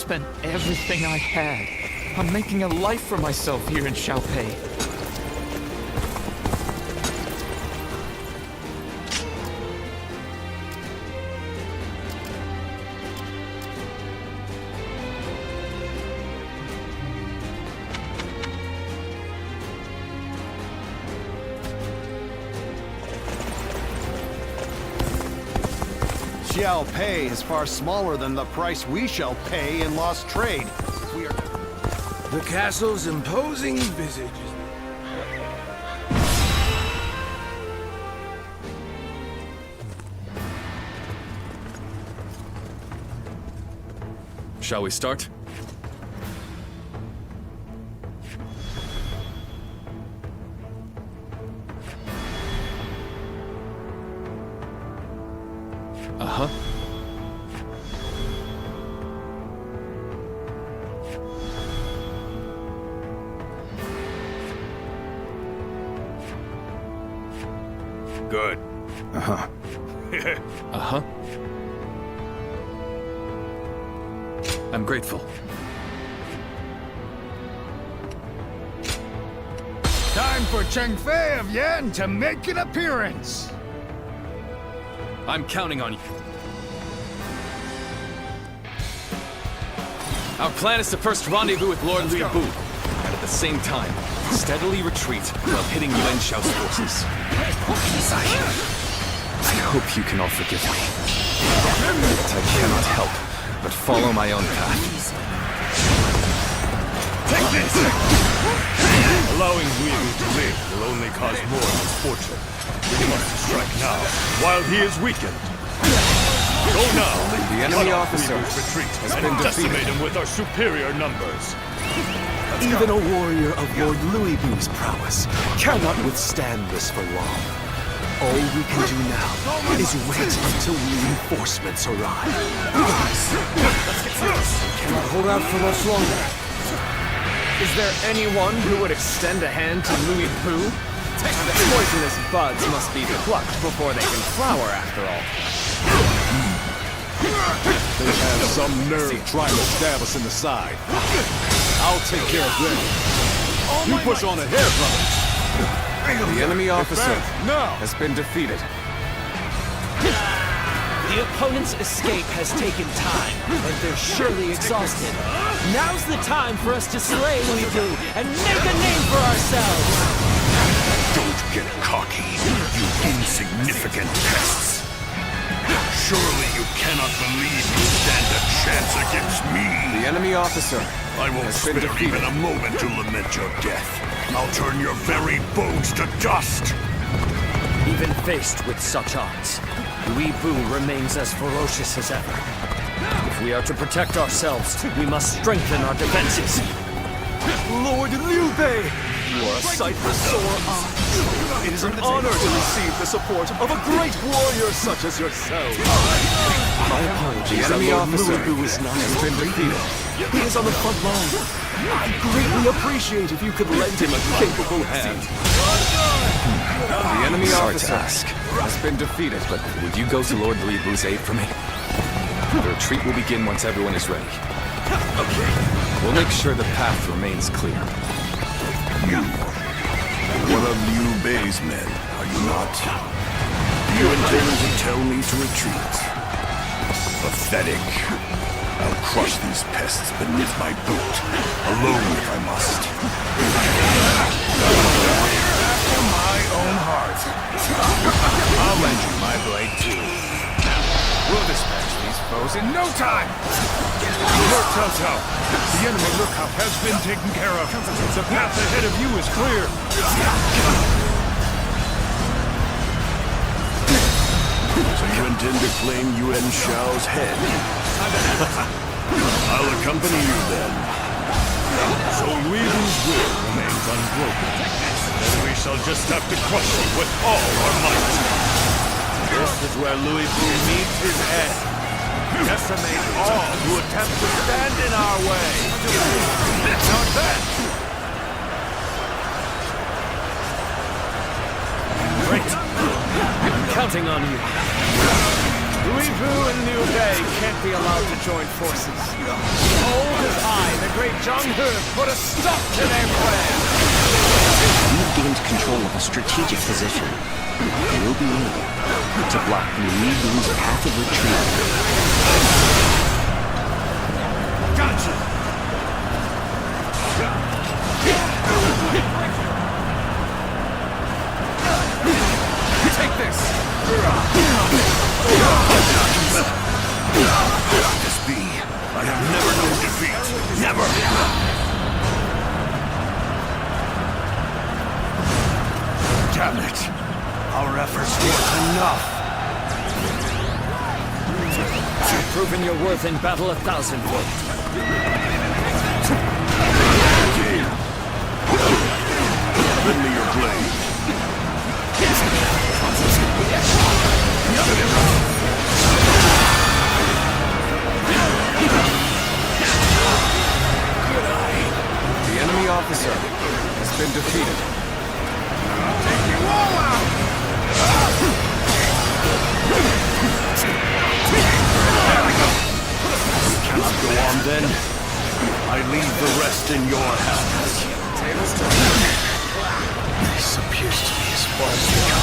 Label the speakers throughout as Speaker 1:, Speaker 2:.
Speaker 1: spent everything I had on making a life for myself here in Xiaopei.
Speaker 2: Xiaopei is far smaller than the price we shall pay in lost trade. We are...
Speaker 3: The castle's imposing visage.
Speaker 4: Shall we start? Uh-huh.
Speaker 3: Good.
Speaker 2: Uh-huh.
Speaker 4: Uh-huh. I'm grateful.
Speaker 3: Time for Cheng Fei of Yan to make an appearance.
Speaker 4: I'm counting on you. Our plan is to first rendezvous with Lord Liu Bu, and at the same time, steadily retreat while hitting Yuan Shao's forces. I hope you can all forgive me. But I cannot help but follow my own path.
Speaker 3: Take this! Allowing Liu to live will only cause more misfortune. We must strike now, while he is weakened. Go now!
Speaker 4: The enemy
Speaker 3: cut off
Speaker 4: officer
Speaker 3: Liu's retreat
Speaker 4: has
Speaker 3: and
Speaker 4: been defeated.
Speaker 3: decimate him with our superior numbers.
Speaker 5: Even a warrior of Lord Louis Bu's prowess cannot withstand this for long. All we can do now is wait until reinforcements arrive.
Speaker 1: Cannot hold out for much longer. Is there anyone who would extend a hand to Louis Bu? The poisonous buds must be plucked before they can flower, after all.
Speaker 2: They have some nerve trying to stab us in the side. I'll take care of them. You push on ahead, brother.
Speaker 4: The enemy officer
Speaker 2: Now!
Speaker 4: has been defeated.
Speaker 6: The opponent's escape has taken time, and they're surely exhausted. Now's the time for us to slay Louis Bu and make a name for ourselves!
Speaker 3: Don't get cocky, you insignificant pests. Surely you cannot believe you stand a chance against me.
Speaker 4: The enemy officer
Speaker 3: I won't
Speaker 4: has been
Speaker 3: spare
Speaker 4: defeated.
Speaker 3: even a moment to lament your death. I'll turn your very bones to dust.
Speaker 6: Even faced with such odds, Louis Bu remains as ferocious as ever. If we are to protect ourselves, we must strengthen our defenses.
Speaker 5: Lord Liu Bei, you are a sight for sore eyes. It is an honor to receive the support of a great warrior such as yourself. My apologies,
Speaker 4: The enemy
Speaker 5: Lord
Speaker 4: officer
Speaker 5: Louis Bu is not
Speaker 4: has been defeated.
Speaker 5: He is on the front line. I'd greatly appreciate if you could lend him a capable hand.
Speaker 4: The enemy officer has been defeated, but would you go to Lord Liu Bu's aid for me? The retreat will begin once everyone is ready. Okay. We'll make sure the path remains clear.
Speaker 3: You, one of Liu Bei's men, are you not? Do you intend to tell me to retreat? Pathetic. I'll crush these pests beneath my boot, alone if I must. After my own heart. I'll lend you my blade too. We'll dispatch these foes in no time! Lord Cao Cao, the enemy lookout has been taken care of. The path ahead of you is clear. So you intend to claim Yuan Shao's head? I'll accompany you then. So Louis Bu's will remains unbroken. Then we shall just have to crush you with all our might. This is where Louis Bu meets his end. Decimate all who attempt to stand in our way. Not that.
Speaker 6: Great. I'm counting on you.
Speaker 1: Louis Vu and Liu Bei can't be allowed to join forces. Behold as I, the great Zhang He, put a stop to their plan!
Speaker 7: You've gained control of a strategic position. You'll be able to block Louis Vu's path of retreat.
Speaker 3: Gotcha!
Speaker 1: Take this!
Speaker 3: This be. I have never known defeat. Never! Damn it! Our efforts weren't enough.
Speaker 6: You've proven your worth in battle 1,000-fold.
Speaker 3: Lend me your blade.
Speaker 1: The enemy officer has been defeated.
Speaker 3: Take you all out! We cannot go on then. I leave the rest in your hands. This appears to be as far as we go.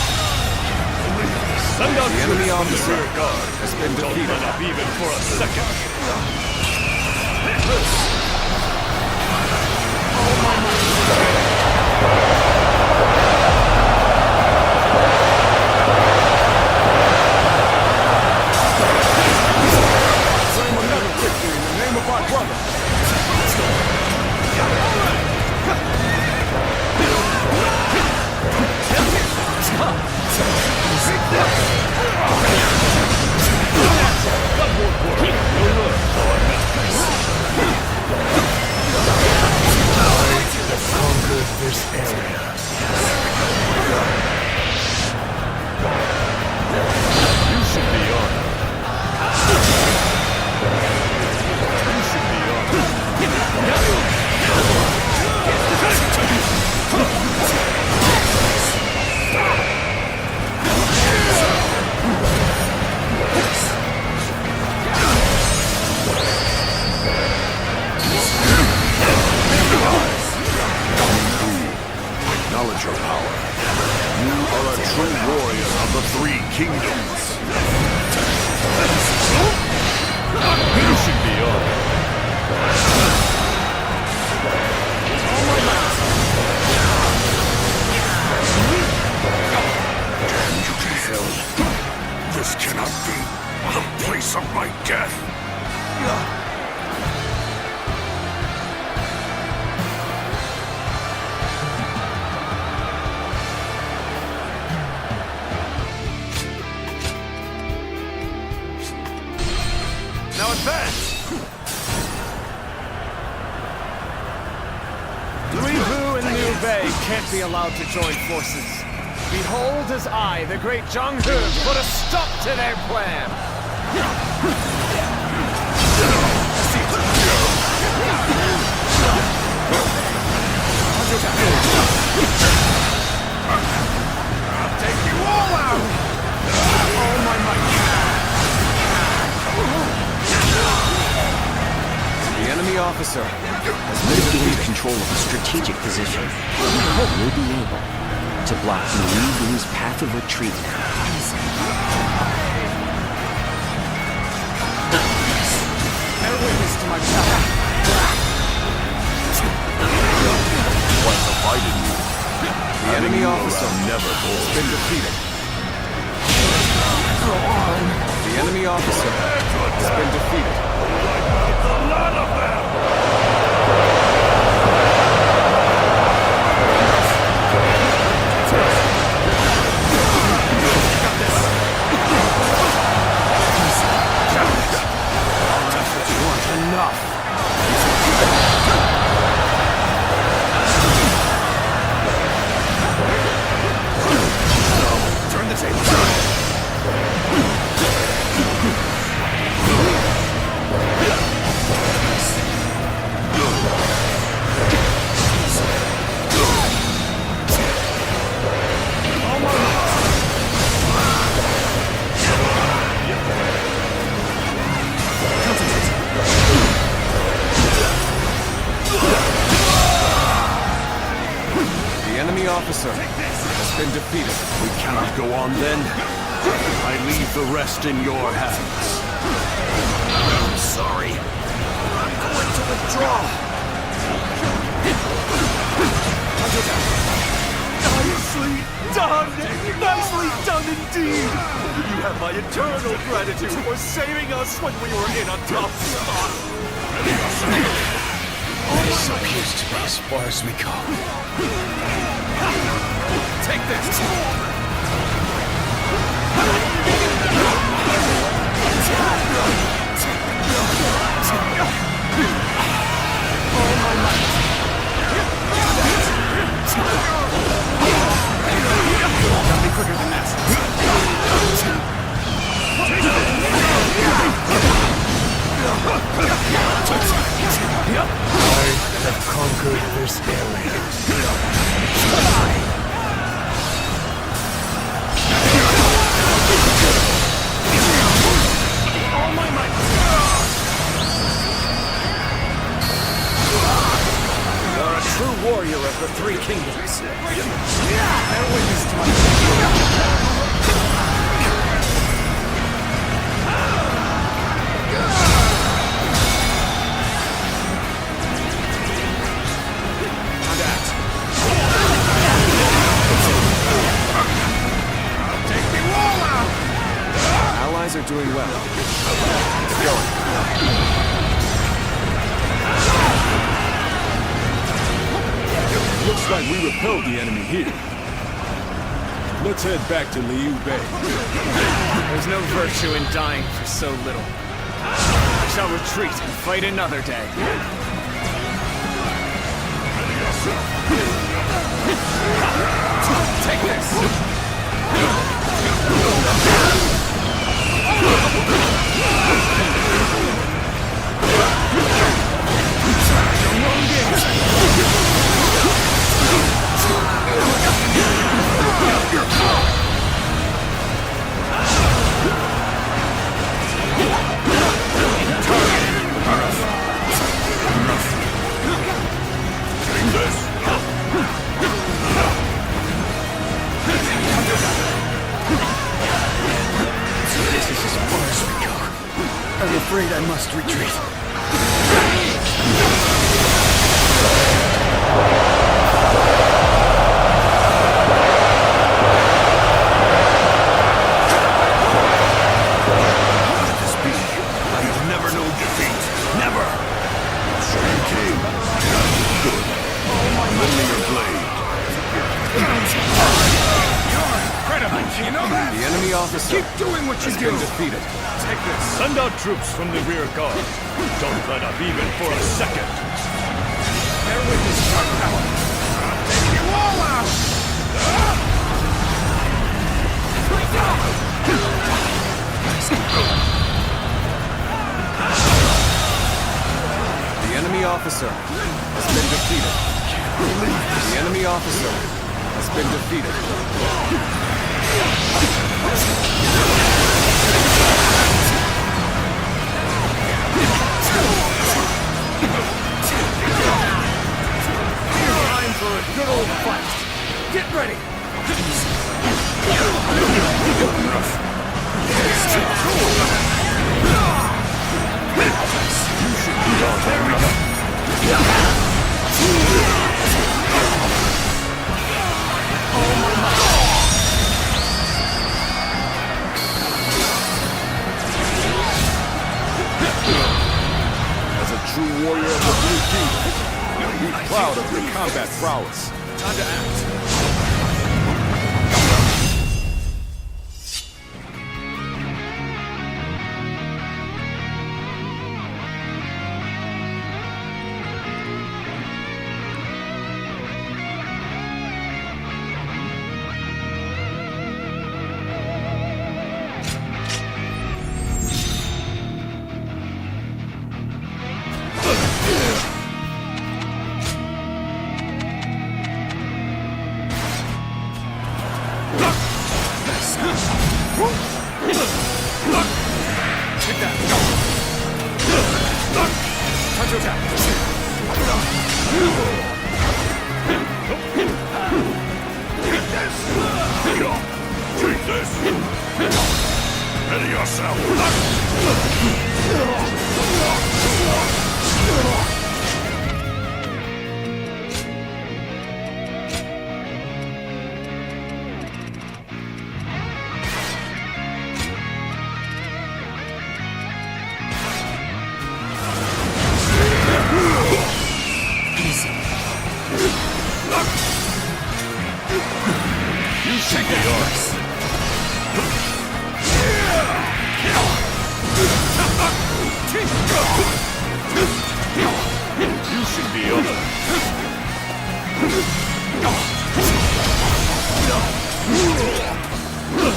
Speaker 3: Send out
Speaker 1: The enemy
Speaker 3: troops from the
Speaker 1: officer
Speaker 3: rear guard.
Speaker 1: has been
Speaker 3: Don't
Speaker 1: defeated.
Speaker 3: let up even for a second.
Speaker 1: Claim another victory in the name of our brother.
Speaker 3: Conquer this area. You should be honored. You should be Acknowledge your power. You are a true warrior of the three kingdoms. You should be honored. Damn you to hell. This cannot be the place of my death. Now advance!
Speaker 1: Louis Vu and Liu Bei can't be allowed to join forces. Behold as I, the great Zhang He, put a stop to their plan!
Speaker 3: I'll take you all out!
Speaker 1: All my might! The enemy officer has been
Speaker 7: You've gained
Speaker 1: defeated.
Speaker 7: control of a strategic position. You'll be able to block Louis Vu's path of retreat.
Speaker 1: Bear witness to my power.
Speaker 3: Quite the fighting you.
Speaker 1: The enemy officer
Speaker 3: Never
Speaker 1: has been defeated. The enemy officer has been defeated.
Speaker 3: A lot of them!
Speaker 1: Our efforts weren't enough.
Speaker 3: Turn the table.
Speaker 1: The enemy officer has been defeated.
Speaker 3: We cannot go on then. I leave the rest in your hands. I'm sorry. I'm going to withdraw.
Speaker 5: Nicely done! Nicely done indeed! You have my eternal gratitude for saving us when we were in a tough spot.
Speaker 3: This appears to be as far as we go.
Speaker 1: Take this! Gotta be quicker than that.
Speaker 3: I have conquered this area.
Speaker 5: All my might!
Speaker 6: You are a true warrior of the Three Kingdoms.
Speaker 1: Bear witness to my... Allies are doing well. Keep going.
Speaker 2: Looks like we repelled the enemy here. Let's head back to Liu Bei.
Speaker 1: There's no virtue in dying for so little. I shall retreat and fight another day. Take this!
Speaker 5: I'm afraid I must retreat.
Speaker 3: This be? I have never known defeat. Never! Shang King. Good. Lend me your blade.
Speaker 1: You're incredible! You know that? The enemy officer
Speaker 3: Keep doing what you
Speaker 1: has
Speaker 3: do.
Speaker 1: been defeated. Take this.
Speaker 3: Send out troops from the rear guard. Don't let up even for a second.
Speaker 1: Bear witness to our power. I'll take you all out! The enemy officer has been defeated. The enemy officer has been defeated. Time for a good old fight. Get ready.
Speaker 2: As a true warrior of the Blue Kingdom, be proud of your combat prowess.
Speaker 1: Time to act.
Speaker 3: You should be ours. You should be ours.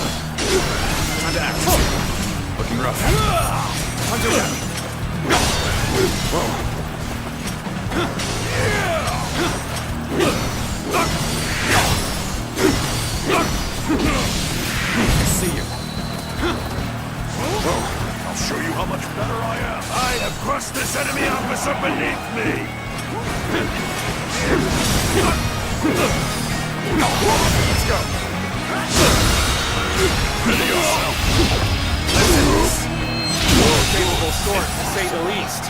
Speaker 4: Time to act. Looking rough. Time to act. Whoa. I see you.
Speaker 3: Well, I'll show you how much better I am. I have crushed this enemy officer beneath me. Let's go. Ready yourself.
Speaker 1: More capable sort, to say the least.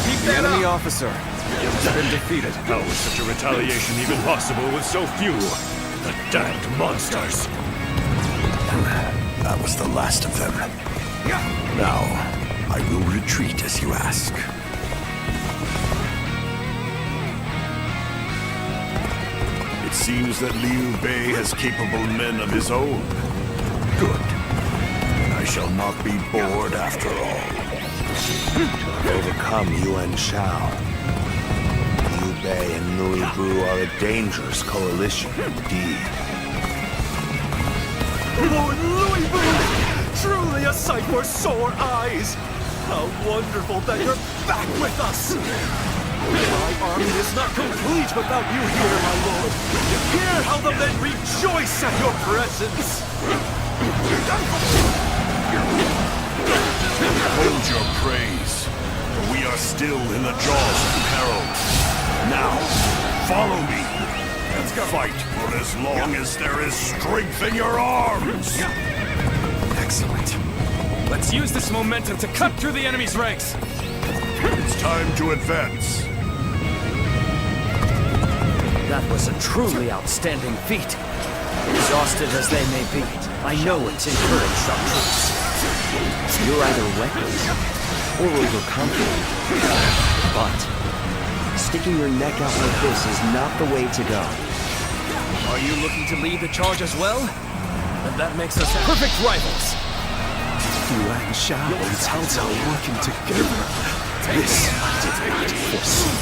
Speaker 1: Keep
Speaker 5: The
Speaker 1: that
Speaker 5: enemy
Speaker 1: up.
Speaker 5: officer has been defeated.
Speaker 3: How was such a retaliation even possible with so few? The damned monsters.
Speaker 8: That was the last of them. Now, I will retreat as you ask.
Speaker 3: It seems that Liu Bei has capable men of his own.
Speaker 8: Good. I shall not be bored after all. Overcome Yuan Shao. Liu Bei and Louis Bu are a dangerous coalition indeed.
Speaker 5: Lord Louis Bu! Truly a sight for sore eyes! How wonderful that you're back with us! My army is not complete without you here, my lord! Hear how the men rejoice at your presence!
Speaker 3: Hold your praise, for we are still in the jaws of peril. Now, follow me. Let's go. Fight for as long as there is strength in your arms.
Speaker 4: Excellent. Let's use this momentum to cut through the enemy's ranks.
Speaker 3: It's time to advance.
Speaker 6: That was a truly outstanding feat. Exhausted as they may be, I know it's encouraged our troops.
Speaker 7: You're either reckless or overconfident. But sticking your neck out like this is not the way to go.
Speaker 1: Are you looking to lead the charge as well? Then that makes us perfect rivals.
Speaker 8: Yuan Shao and Cao Cao working together. This I did not foresee.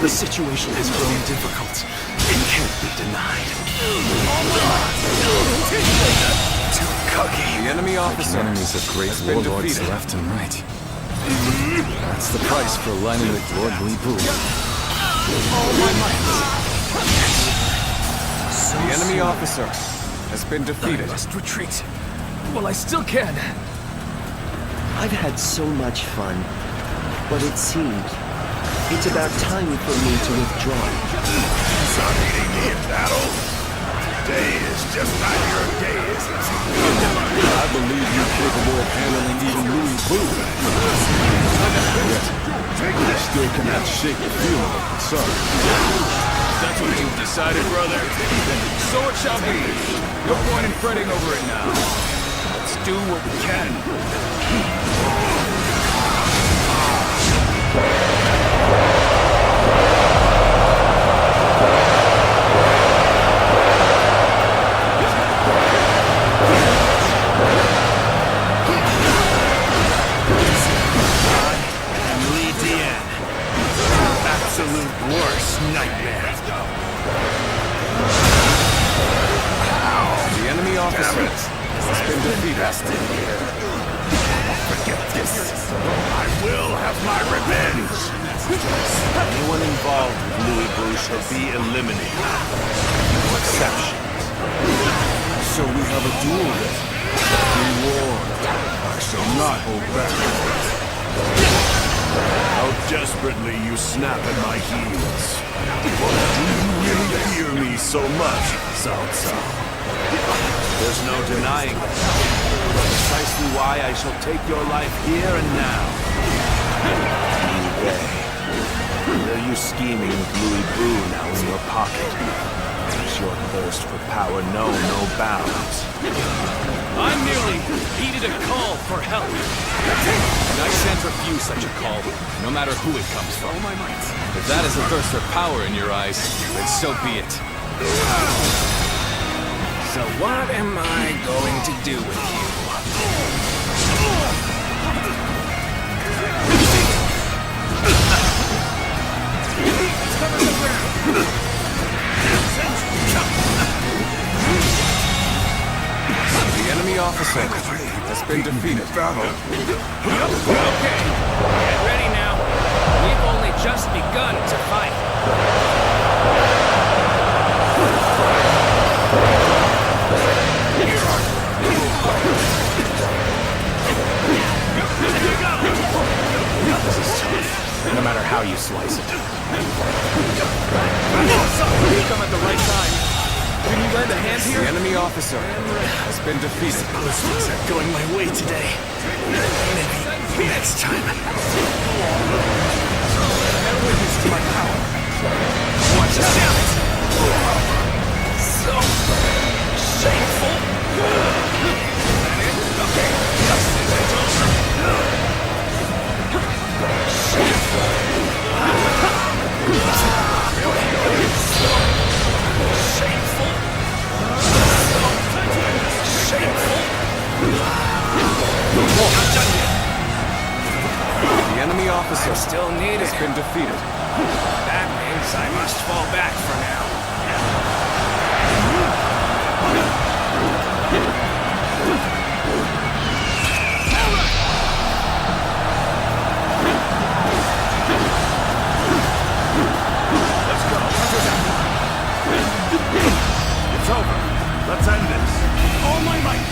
Speaker 8: The situation has grown difficult. It can't be denied. Too cocky.
Speaker 5: The enemy officer
Speaker 4: Enemies of great
Speaker 5: has been
Speaker 4: warlords
Speaker 5: defeated.
Speaker 4: left and right. That's the price for aligning with Lord Li Bu.
Speaker 5: The enemy officer has been defeated.
Speaker 1: Must retreat. Well, I still can.
Speaker 7: I've had so much fun, but it seems it's about time for me to withdraw.
Speaker 3: Stop beating me in battle. Today is just not your day, is it?
Speaker 2: I believe you're capable of handling even Louis Bu. Yet, you still cannot shake the feeling of concern.
Speaker 1: That's what you've decided, brother. So it shall be. No point in fretting over it now. Let's do what we can.
Speaker 3: Absolute worst nightmare.
Speaker 5: The enemy officer has been defeated.
Speaker 3: Forget this. I will have my revenge. Anyone involved with Louis Bu shall be eliminated. No exceptions.
Speaker 2: So we have a duel then. Reward. I shall not hold back.
Speaker 3: How desperately you snap at my heels. Do you really fear me so much, Cao Cao? There's no denying it. Precisely why I shall take your life here and now. Liu Bei, hear you scheming with Louis Bu now in your pocket. Does your thirst for power know no bounds?
Speaker 1: I merely heeded a call for help. And I shan't refuse such a call, no matter who it comes from. Oh, my might.
Speaker 4: If that is a thirst for power in your eyes, then so be it.
Speaker 1: What am I going to do with you?
Speaker 4: The enemy officer has been defeated.
Speaker 1: Okay, get ready now. We've only just begun to fight.
Speaker 4: This is tough, no matter how you slice it.
Speaker 1: You come at the right time. Can you lend a hand here?
Speaker 4: The enemy officer has been defeated.
Speaker 8: Things are going my way today. Maybe next time.
Speaker 1: Bear witness to my power. Watch out! So shameful. Okay.
Speaker 4: The enemy officer
Speaker 1: Still needed.
Speaker 4: has been defeated.
Speaker 1: That means I must fall back for now.
Speaker 3: Let's go. It's over. Let's end this. All my might.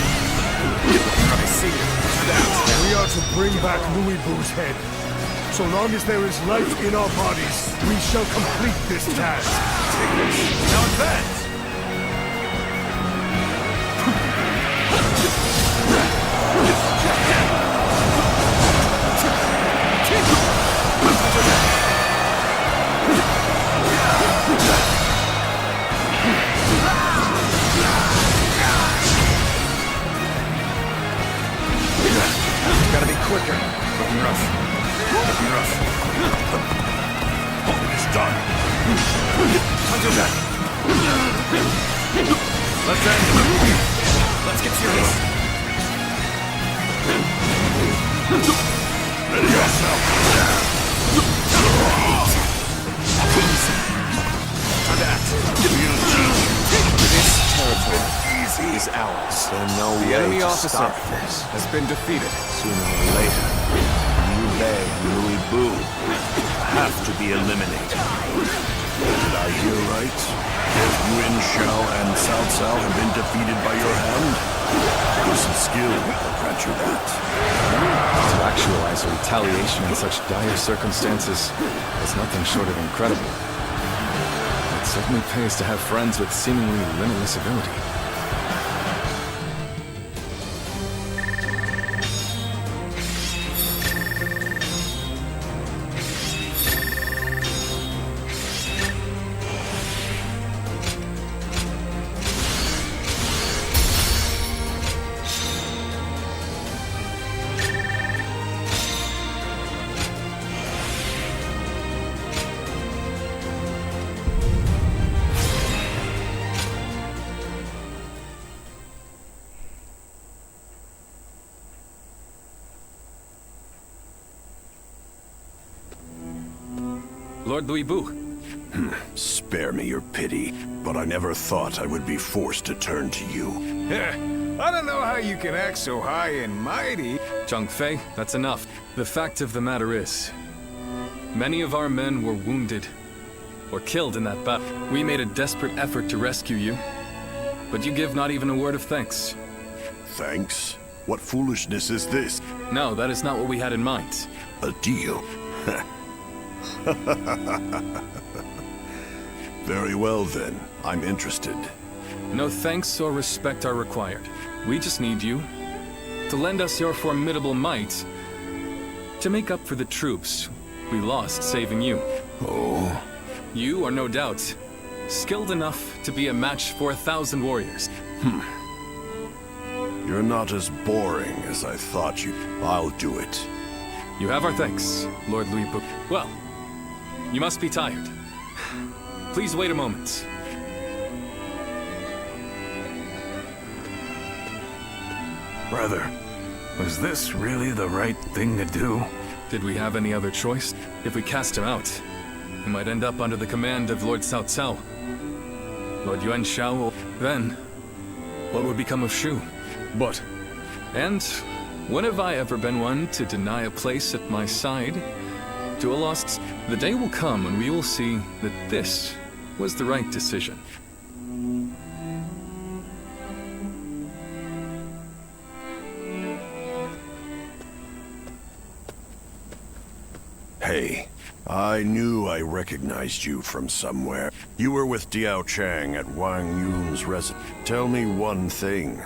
Speaker 1: I see that.
Speaker 3: We are to bring back Louis Vu's head. So long as there is life in our bodies, we shall complete this task. Now advance!
Speaker 1: Gotta be quicker. Looking rough. Looking rough.
Speaker 3: It is done.
Speaker 1: Under that.
Speaker 3: Let's end it.
Speaker 1: Let's get serious.
Speaker 3: Ready yourself.
Speaker 1: Under that.
Speaker 4: This territory is ours.
Speaker 8: There's no
Speaker 4: The
Speaker 8: way
Speaker 4: enemy
Speaker 8: to
Speaker 4: officer
Speaker 8: stop this.
Speaker 4: has been defeated.
Speaker 8: Sooner or later, Liu Bei and Louis Vu have to be eliminated. Did I hear right? Both Yuan Shao and Cao Cao have been defeated by your hand? There's some skill, I'll grant you that.
Speaker 4: To actualize a retaliation in such dire circumstances is nothing short of incredible. It certainly pays to have friends with seemingly limitless ability. Lord Louis Vu.
Speaker 8: Spare me your pity, but I never thought I would be forced to turn to you.
Speaker 5: I don't know how you can act so high and mighty.
Speaker 4: Zhang Fei, that's enough. The fact of the matter is, many of our men were wounded or killed in that battle. We made a desperate effort to rescue you, but you give not even a word of thanks.
Speaker 8: Thanks? What foolishness is this?
Speaker 4: No, that is not what we had in mind.
Speaker 8: A deal? Very well then, I'm interested.
Speaker 4: No thanks or respect are required. We just need you to lend us your formidable might to make up for the troops we lost saving you.
Speaker 8: Oh?
Speaker 4: You are no doubt skilled enough to be a match for 1,000 warriors.
Speaker 8: You're not as boring as I thought you. I'll do it.
Speaker 4: You have our thanks, Lord Louis Bu. Well, you must be tired. Please wait a moment.
Speaker 3: Brother, was this really the right thing to do?
Speaker 4: Did we have any other choice? If we cast him out, he might end up under the command of Lord Cao Cao. Lord Yuan Shao will... Then, what would become of Shu?
Speaker 2: But
Speaker 4: And when have I ever been one to deny a place at my side to a lost... The day will come when we will see that this was the right decision.
Speaker 8: Hey, I knew I recognized you from somewhere. You were with Diao Chang at Wang Yun's residence. Tell me one thing.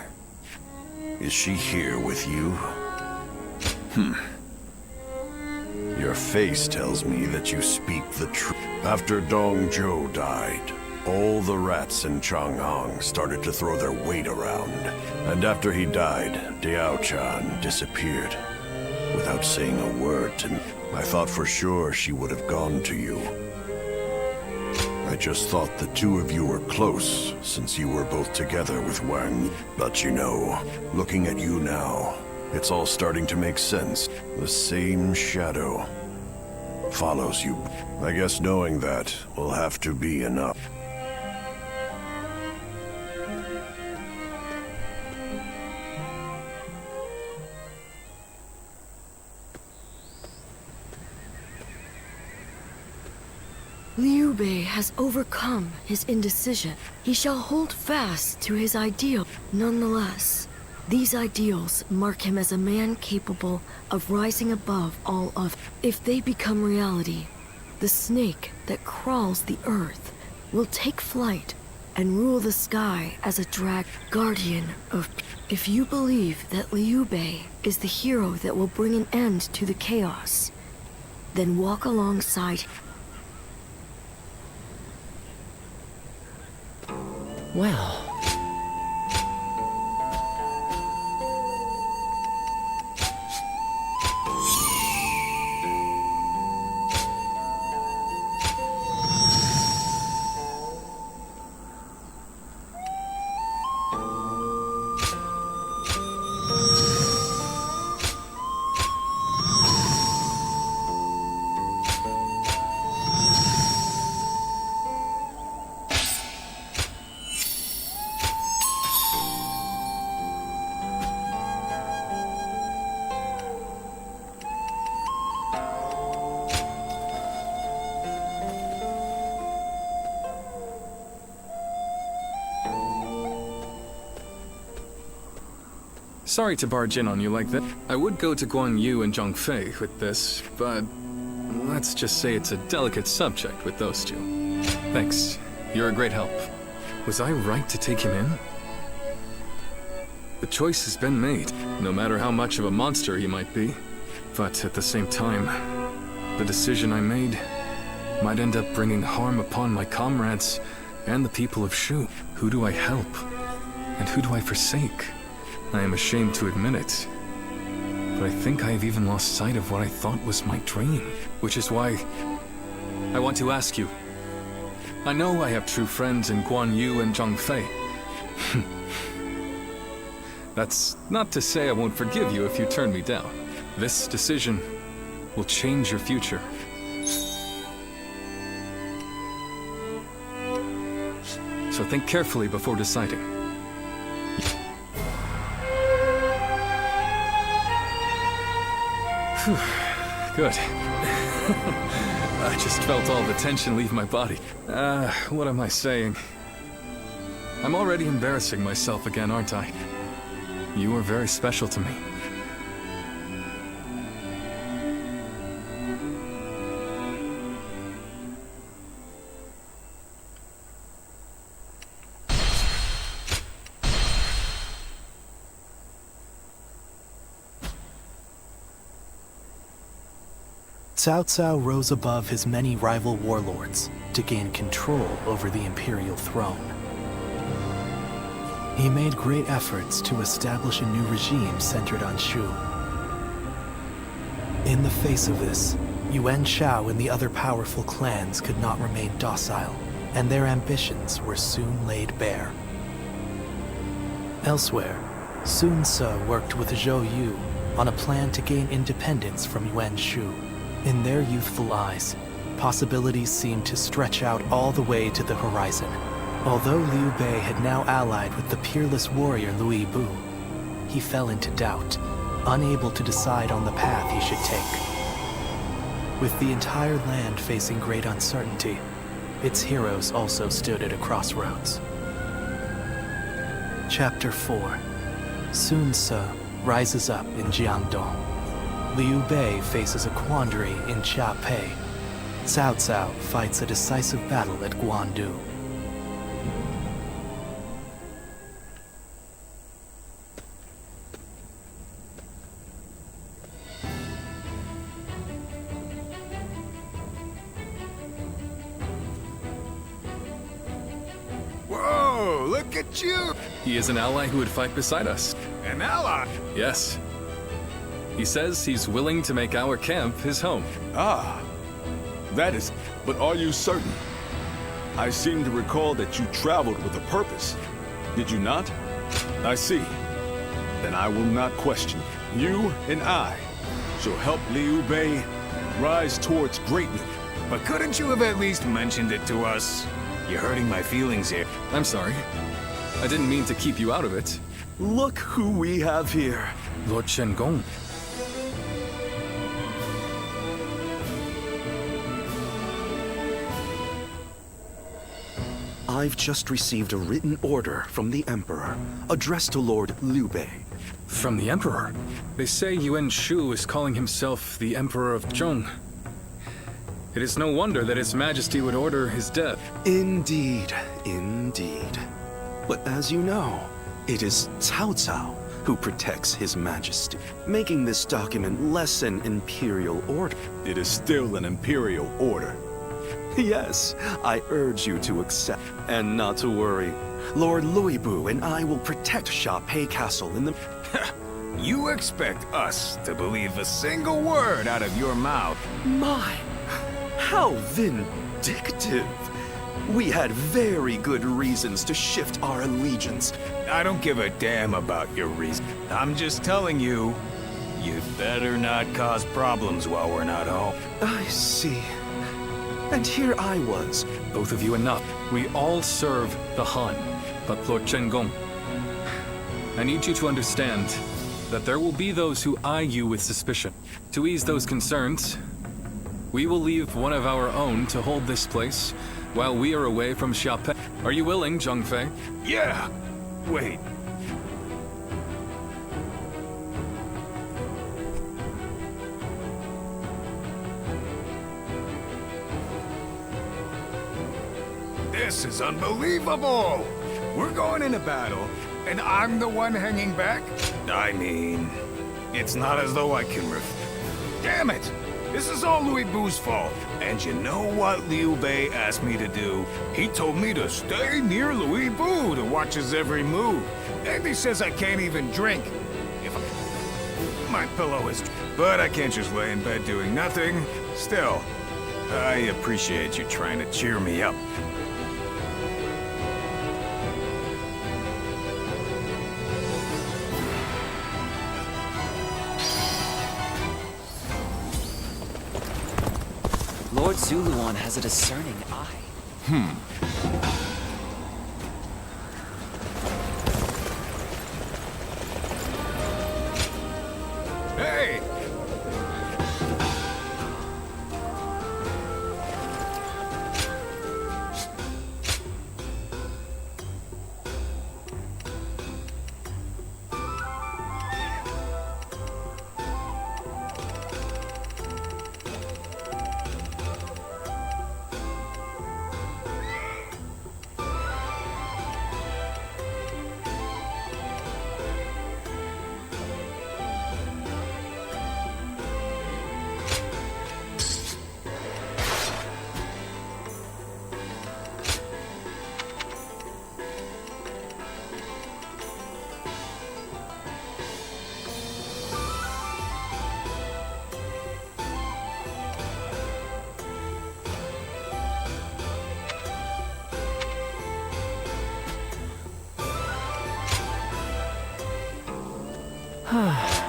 Speaker 8: Is she here with you? Your face tells me that you speak the truth. After Dong Zhou died, all the rats in Changhang started to throw their weight around. And after he died, Diao Chan disappeared without saying a word to me. I thought for sure she would have gone to you. I just thought the two of you were close, since you were both together with Wang. But you know, looking at you now, it's all starting to make sense. The same shadow follows you. I guess knowing that will have to be enough.
Speaker 9: Liu Bei has overcome his indecision. He shall hold fast to his ideal. Nonetheless, these ideals mark him as a man capable of rising above all others. If they become reality, the snake that crawls the earth will take flight and rule the sky as a guardian of... If you believe that Liu Bei is the hero that will bring an end to the chaos, then walk alongside.
Speaker 7: Well...
Speaker 4: Sorry to barge in on you like that. I would go to Guan Yu and Zhang Fei with this, but let's just say it's a delicate subject with those two. Thanks. You're a great help. Was I right to take him in? The choice has been made, no matter how much of a monster he might be. But at the same time, the decision I made might end up bringing harm upon my comrades and the people of Shu. Who do I help? And who do I forsake? I am ashamed to admit it, but I think I have even lost sight of what I thought was my dream. Which is why I want to ask you. I know I have true friends in Guan Yu and Zhang Fei. That's not to say I won't forgive you if you turn me down. This decision will change your future. So think carefully before deciding. Good. I just felt all the tension leave my body. What am I saying? I'm already embarrassing myself again, aren't I? You are very special to me.
Speaker 10: Cao Cao rose above his many rival warlords to gain control over the imperial throne. He made great efforts to establish a new regime centered on Shu. In the face of this, Yuan Shao and the other powerful clans could not remain docile, and their ambitions were soon laid bare. Elsewhere, Sun Ce worked with Zhou Yu on a plan to gain independence from Yuan Shu. In their youthful eyes, possibilities seemed to stretch out all the way to the horizon. Although Liu Bei had now allied with the peerless warrior Liu Bu, he fell into doubt, unable to decide on the path he should take. With the entire land facing great uncertainty, its heroes also stood at a crossroads. Chapter 4. Sun Ce rises up in Jiangdong. Liu Bei faces a quandary in Chia-Pei. Cao Cao fights a decisive battle at Guandu.
Speaker 2: Whoa, look at you!
Speaker 4: He is an ally who would fight beside us.
Speaker 2: An ally?
Speaker 4: Yes. He says he's willing to make our camp his home.
Speaker 2: Ah, that is... But are you certain? I seem to recall that you traveled with a purpose. Did you not? I see. Then I will not question. You and I shall help Liu Bei rise towards greatness.
Speaker 3: But couldn't you have at least mentioned it to us? You're hurting my feelings here.
Speaker 4: I'm sorry. I didn't mean to keep you out of it.
Speaker 5: Look who we have here.
Speaker 4: Lord Shengong.
Speaker 11: I've just received a written order from the Emperor, addressed to Lord Liu Bei.
Speaker 4: From the Emperor? They say Yuan Shu is calling himself the Emperor of Zhong. It is no wonder that His Majesty would order his death.
Speaker 11: Indeed, indeed. But as you know, it is Cao Cao who protects His Majesty, making this document less an imperial order.
Speaker 2: It is still an imperial order.
Speaker 11: Yes, I urge you to accept, and not to worry. Lord Louis Bu and I will protect Chia-Pei Castle in the...
Speaker 3: You expect us to believe a single word out of your mouth?
Speaker 11: My, how vindictive. We had very good reasons to shift our allegiance.
Speaker 3: I don't give a damn about your reason. I'm just telling you, you'd better not cause problems while we're not home.
Speaker 11: I see. And here I was.
Speaker 4: Both of you enough. We all serve the Han. But Lord Shengong, I need you to understand that there will be those who eye you with suspicion. To ease those concerns, we will leave one of our own to hold this place while we are away from Chia-Pei. Are you willing, Zhang Fei?
Speaker 3: Yeah! Wait. This is unbelievable! We're going into battle, and I'm the one hanging back? I mean, it's not as though I can Damn it! This is all Louis Bu's fault. And you know what Liu Bei asked me to do? He told me to stay near Louis Bu to watch his every move. And he says I can't even drink. My pillow is... But I can't just lay in bed doing nothing. Still, I appreciate you trying to cheer me up.
Speaker 12: Lord Zuluan has a discerning eye.
Speaker 3: Hey!
Speaker 1: Now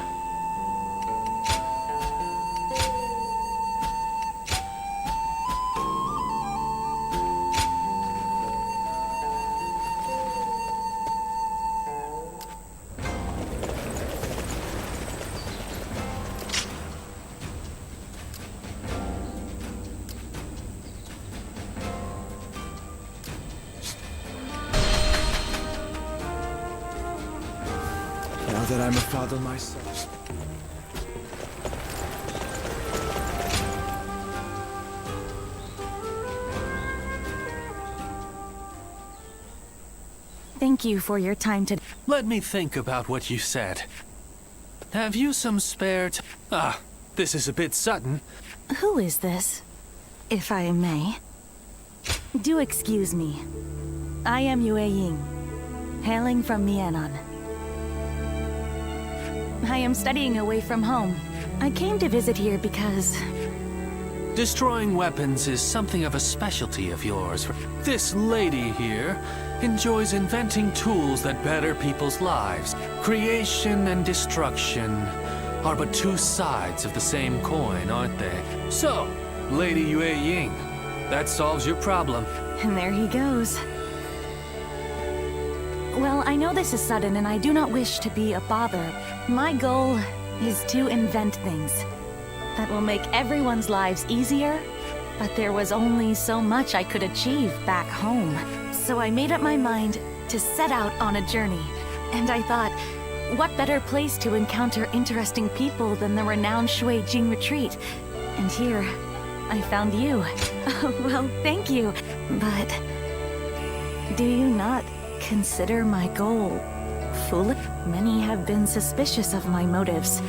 Speaker 1: that I'm a father myself.
Speaker 13: Thank you for your time today.
Speaker 10: Let me think about what you said. Have you some spare this is a bit sudden.
Speaker 13: Who is this? If I may. Do excuse me. I am Yue Ying, hailing from Mianon. I am studying away from home. I came to visit here because...
Speaker 10: Destroying weapons is something of a specialty of yours. This lady here enjoys inventing tools that better people's lives. Creation and destruction are but two sides of the same coin, aren't they? So, Lady Yue Ying, that solves your problem.
Speaker 13: And there he goes. Well, I know this is sudden and I do not wish to be a bother. My goal is to invent things that will make everyone's lives easier, but there was only so much I could achieve back home. So I made up my mind to set out on a journey, and I thought, what better place to encounter interesting people than the renowned Shui Jing retreat? And here, I found you. Oh, well, thank you. But do you not consider my goal foolish? Many have been suspicious of my motives,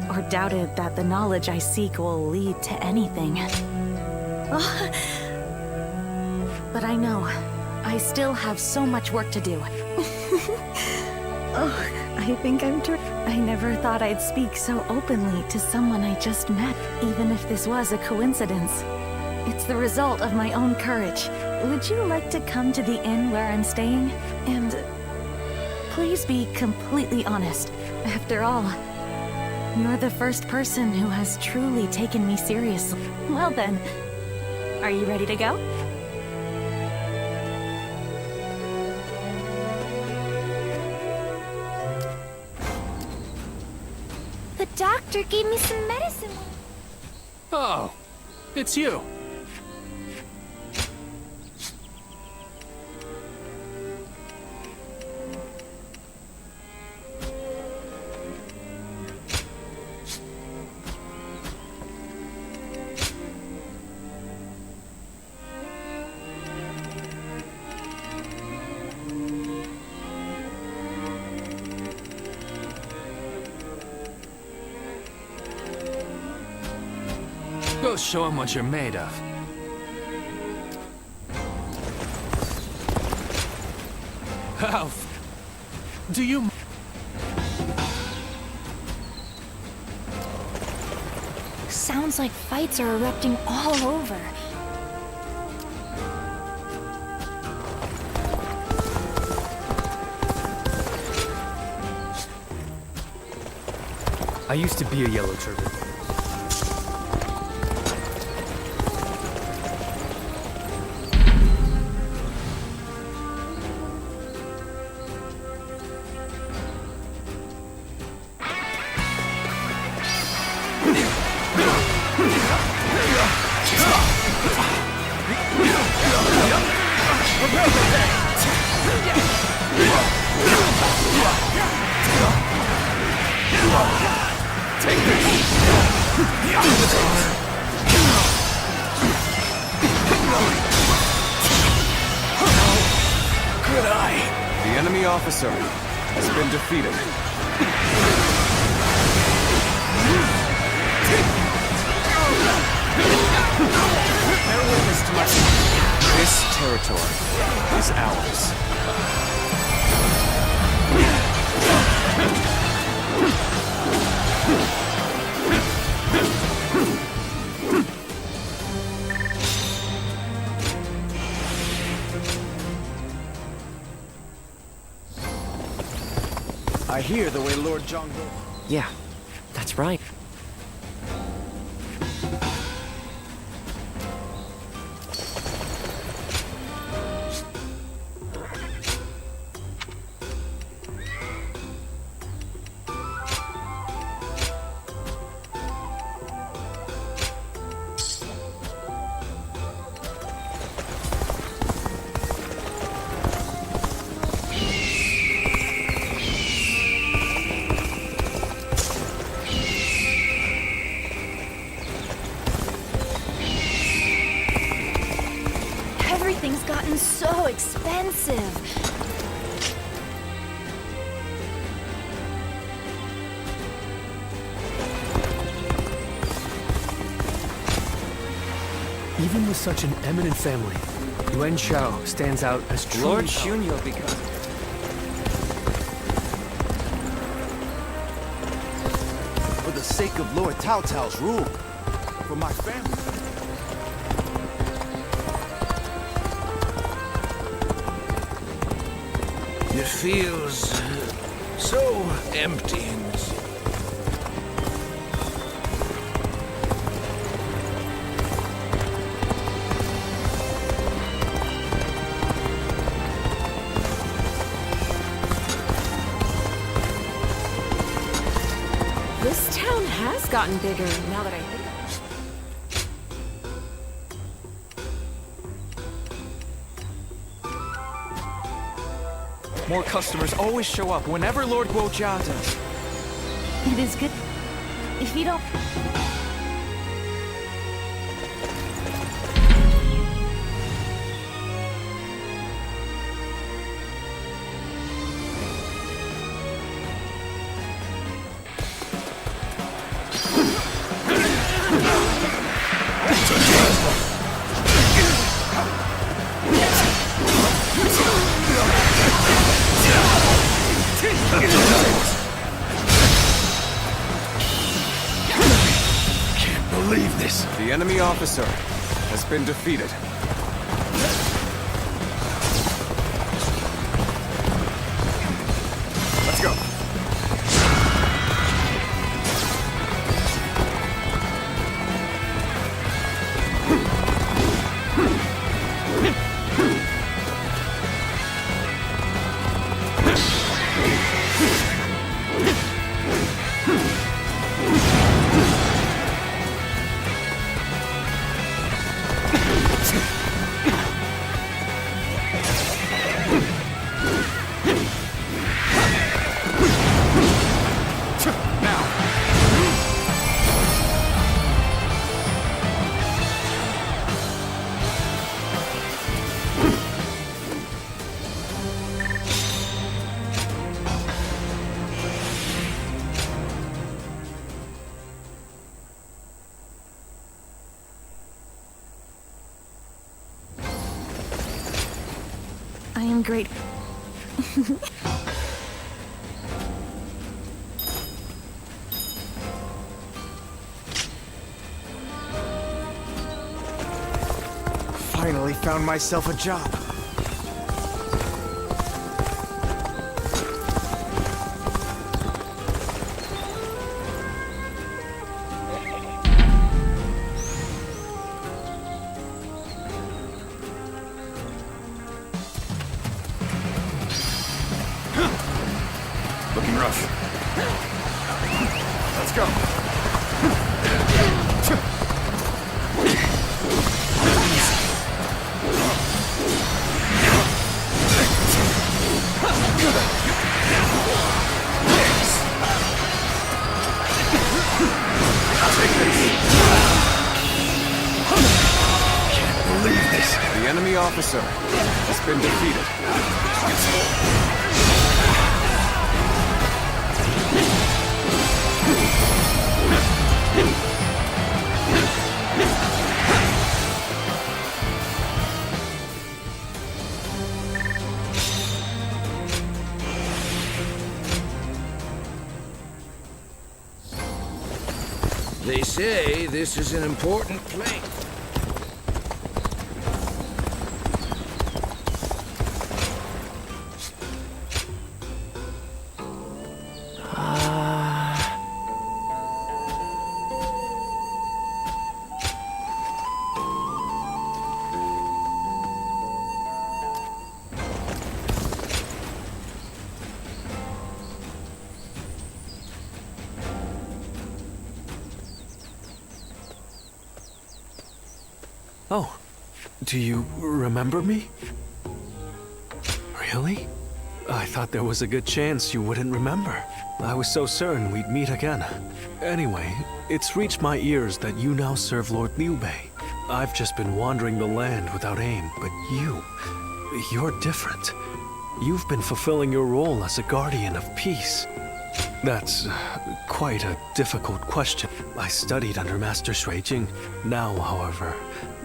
Speaker 13: or doubted that the knowledge I seek will lead to anything. But I know, I still have so much work to do. Oh, I think I'm true. I never thought I'd speak so openly to someone I just met, even if this was a coincidence. It's the result of my own courage. Would you like to come to the inn where I'm staying? And please be completely honest. After all, you're the first person who has truly taken me seriously. Well then, are you ready to go?
Speaker 14: The doctor gave me some medicine.
Speaker 10: Oh, it's you. Go show him what you're made of. How do you...
Speaker 14: Sounds like fights are erupting all over.
Speaker 6: I used to be a yellow turban.
Speaker 1: The enemy officer has been defeated. Bear witness to my... This territory is ours. I hear the way Lord Jongo...
Speaker 6: Yeah, that's right.
Speaker 14: Everything's gotten so expensive.
Speaker 5: Even with such an eminent family, Yuan Shao stands out as truly
Speaker 6: Lord Shunyo becomes...
Speaker 8: For the sake of Lord Tao Tao's rule. For my family.
Speaker 15: It feels so empty in this.
Speaker 9: This town has gotten bigger now that I think.
Speaker 1: More customers always show up whenever Lord Guojia does.
Speaker 13: It is good. If you don't...
Speaker 15: Can't believe this.
Speaker 1: The enemy officer has been defeated. Let's go.
Speaker 13: I am great.
Speaker 1: Finally found myself a job.
Speaker 2: Looking rough.
Speaker 1: Let's go.
Speaker 15: Can't believe this.
Speaker 1: The enemy officer has been defeated.
Speaker 15: They say this is an important place.
Speaker 5: Oh, do you remember me? Really? I thought there was a good chance you wouldn't remember. I was so certain we'd meet again. Anyway, it's reached my ears that you now serve Lord Liu Bei. I've just been wandering the land without aim, but you're different. You've been fulfilling your role as a guardian of peace. That's quite a difficult question. I studied under Master Shuijing. Now, however,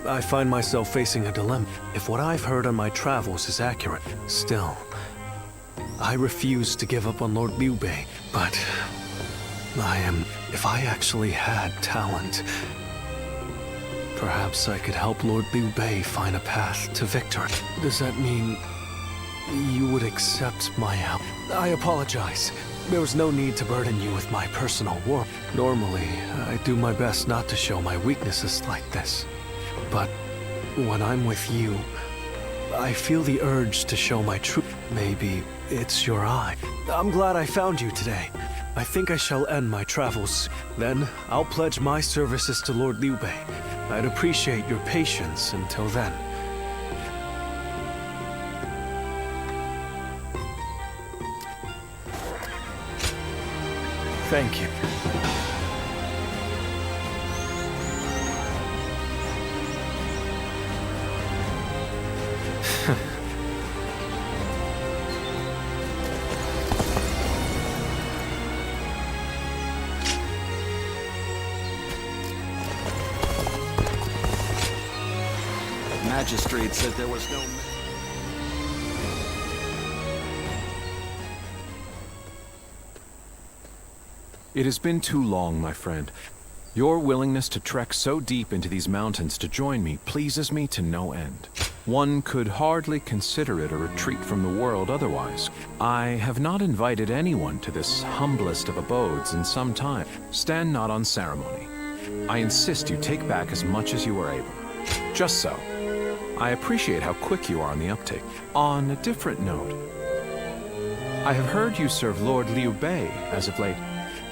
Speaker 5: I find myself facing a dilemma. If what I've heard on my travels is accurate, still, I refuse to give up on Lord Liu Bei. But if I actually had talent, perhaps I could help Lord Liu Bei find a path to victory. Does that mean you would accept my help? I apologize. There was no need to burden you with my personal work. Normally, I do my best not to show my weaknesses like this. But when I'm with you, I feel the urge to show my truth. Maybe it's your eye. I'm glad I found you today. I think I shall end my travels. Then, I'll pledge my services to Lord Liu Bei. I'd appreciate your patience until then. Thank you.
Speaker 8: Magistrate said there was no...
Speaker 16: It has been too long, my friend. Your willingness to trek so deep into these mountains to join me pleases me to no end. One could hardly consider it a retreat from the world otherwise. I have not invited anyone to this humblest of abodes in some time. Stand not on ceremony. I insist you take back as much as you are able. Just so. I appreciate how quick you are on the uptake. On a different note, I have heard you serve Lord Liu Bei as of late.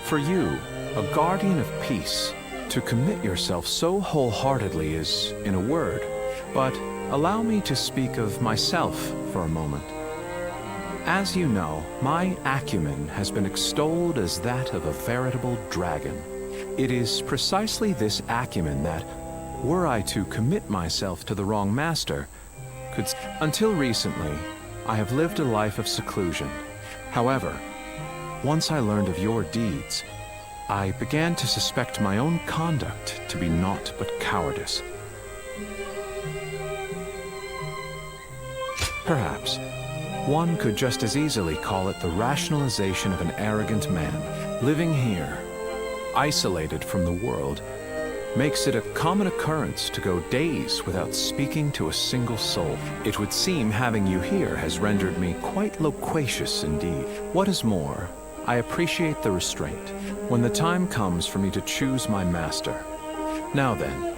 Speaker 16: For you, a guardian of peace, to commit yourself so wholeheartedly is, in a word, but allow me to speak of myself for a moment. As you know, my acumen has been extolled as that of a veritable dragon. It is precisely this acumen that, were I to commit myself to the wrong master, could... Until recently, I have lived a life of seclusion. However, once I learned of your deeds, I began to suspect my own conduct to be naught but cowardice. Perhaps one could just as easily call it the rationalization of an arrogant man. Living here, isolated from the world, makes it a common occurrence to go days without speaking to a single soul. It would seem having you here has rendered me quite loquacious indeed. What is more, I appreciate the restraint. When the time comes for me to choose my master. Now then,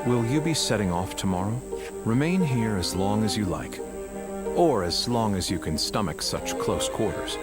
Speaker 16: will you be setting off tomorrow? Remain here as long as you like, or as long as you can stomach such close quarters.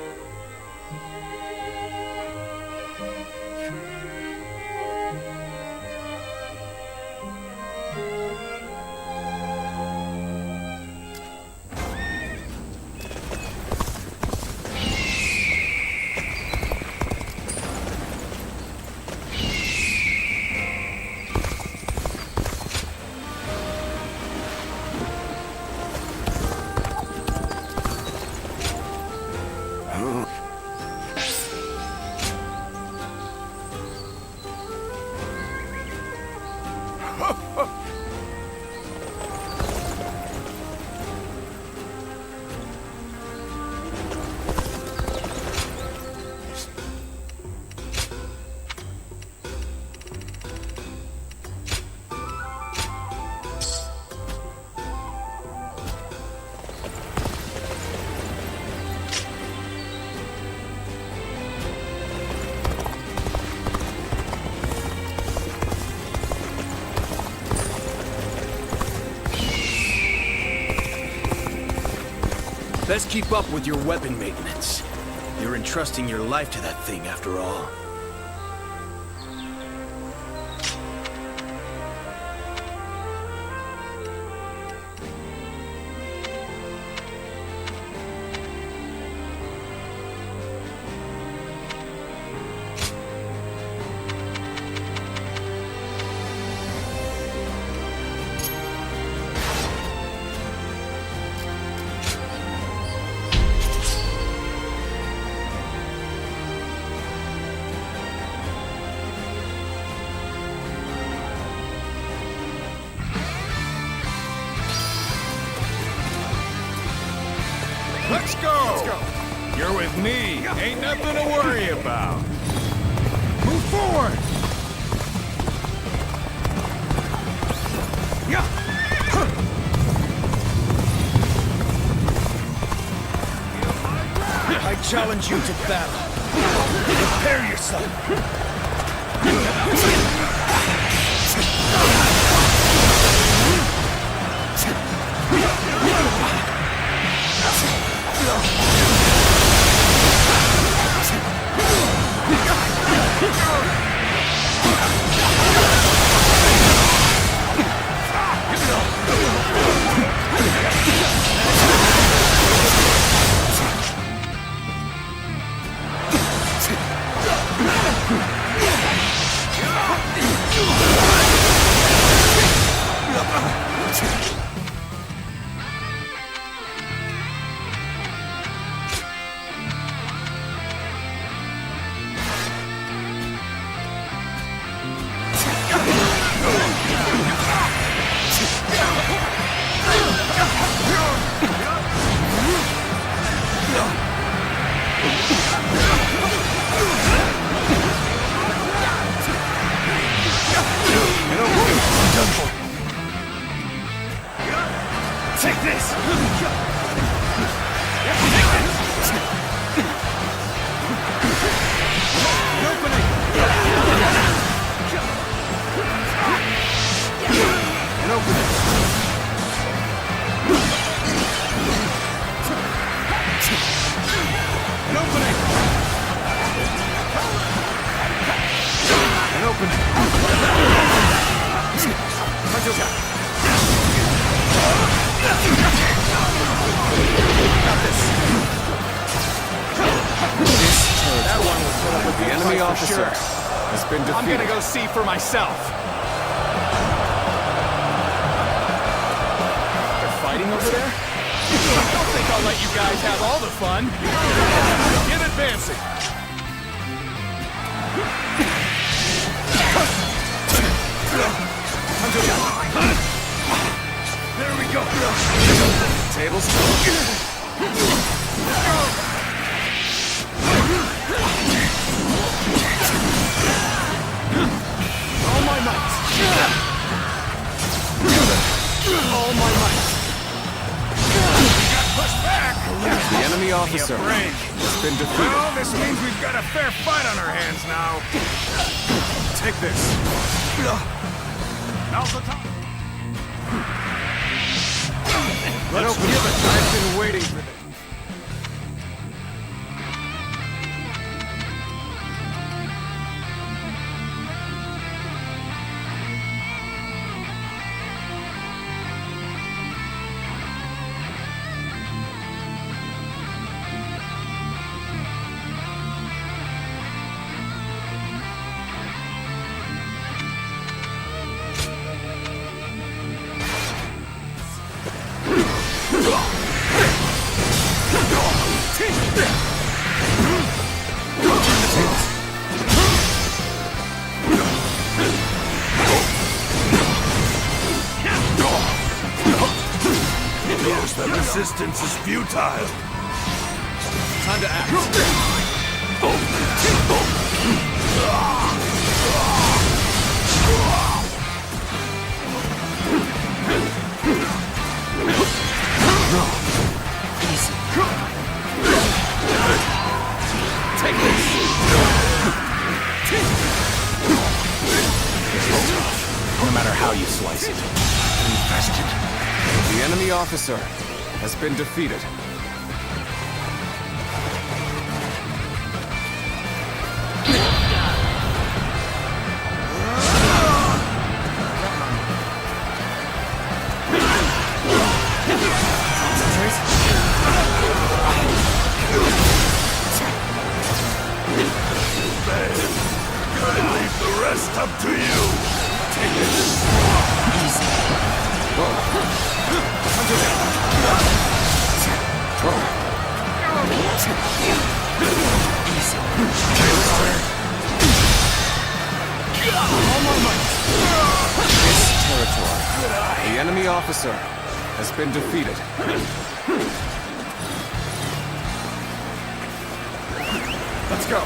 Speaker 15: Best keep up with your weapon maintenance. You're entrusting your life to that thing after all.
Speaker 2: go. You're with me. Ain't nothing to worry about. Move forward. Yeah.
Speaker 15: I challenge you to battle. Prepare yourself.
Speaker 5: Take this!
Speaker 1: The enemy officer has been defeated. I'm gonna go see for myself. They're fighting over there? I don't think I'll let you guys have all the fun. Get advancing.
Speaker 5: There we go.
Speaker 1: Tables. All my might. All my might.
Speaker 5: Got pushed back.
Speaker 1: The enemy officer has been defeated.
Speaker 5: Well, this means we've got a fair fight on our hands now.
Speaker 1: Take this.
Speaker 5: Now's the time.
Speaker 1: Let's give it. I've been waiting for this.
Speaker 8: The resistance is futile.
Speaker 1: Time to act.
Speaker 12: Easy.
Speaker 1: Take this.
Speaker 5: No matter how you slice it. Infested.
Speaker 1: The enemy officer has been defeated.
Speaker 8: I leave the rest up to you.
Speaker 1: Take this.
Speaker 12: This territory.
Speaker 1: The enemy officer has been defeated. Let's go.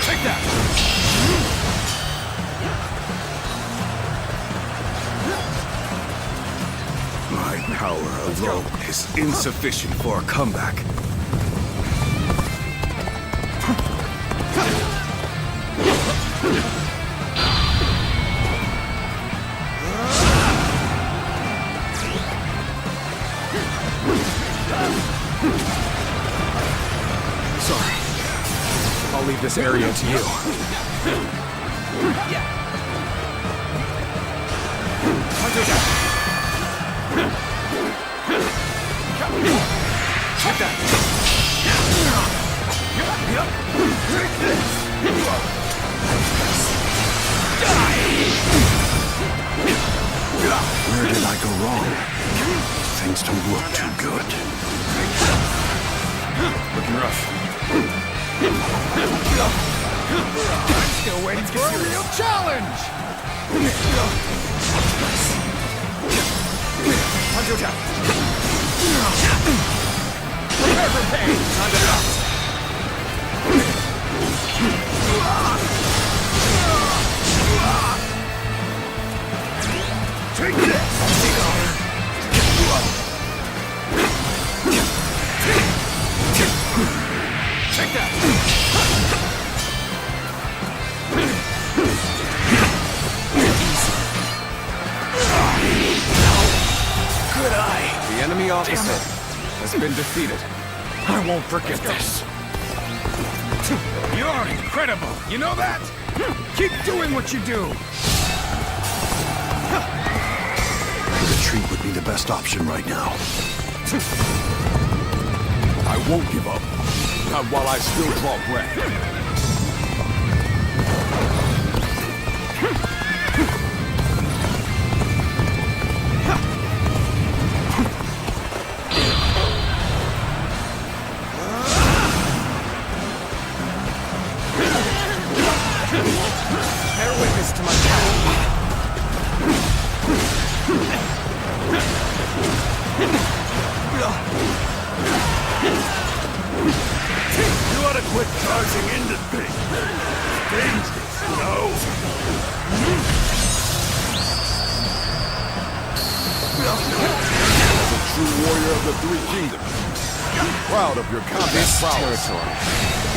Speaker 1: Take that.
Speaker 8: My power alone is insufficient for a comeback.
Speaker 1: Sorry. I'll leave this area to you. Check that! Take this!
Speaker 8: Where did I go wrong? Things don't look too good.
Speaker 1: Looking rough. I'm still waiting for a real challenge! Punch attack! Prepare for pain! Time to out! Take this! Take that! Good eye! The enemy officer has been defeated. I won't forget this.
Speaker 5: You're incredible! You know that? Keep doing what you do!
Speaker 8: Retreat would be the best option right now.
Speaker 2: I won't give up. Not while I still draw breath.
Speaker 1: Bear witness to my power.
Speaker 8: You ought to quit charging into things. Dangerous, no?
Speaker 2: As a true warrior of the Three Kingdoms, proud of your combat
Speaker 1: This
Speaker 2: prowess.
Speaker 1: territory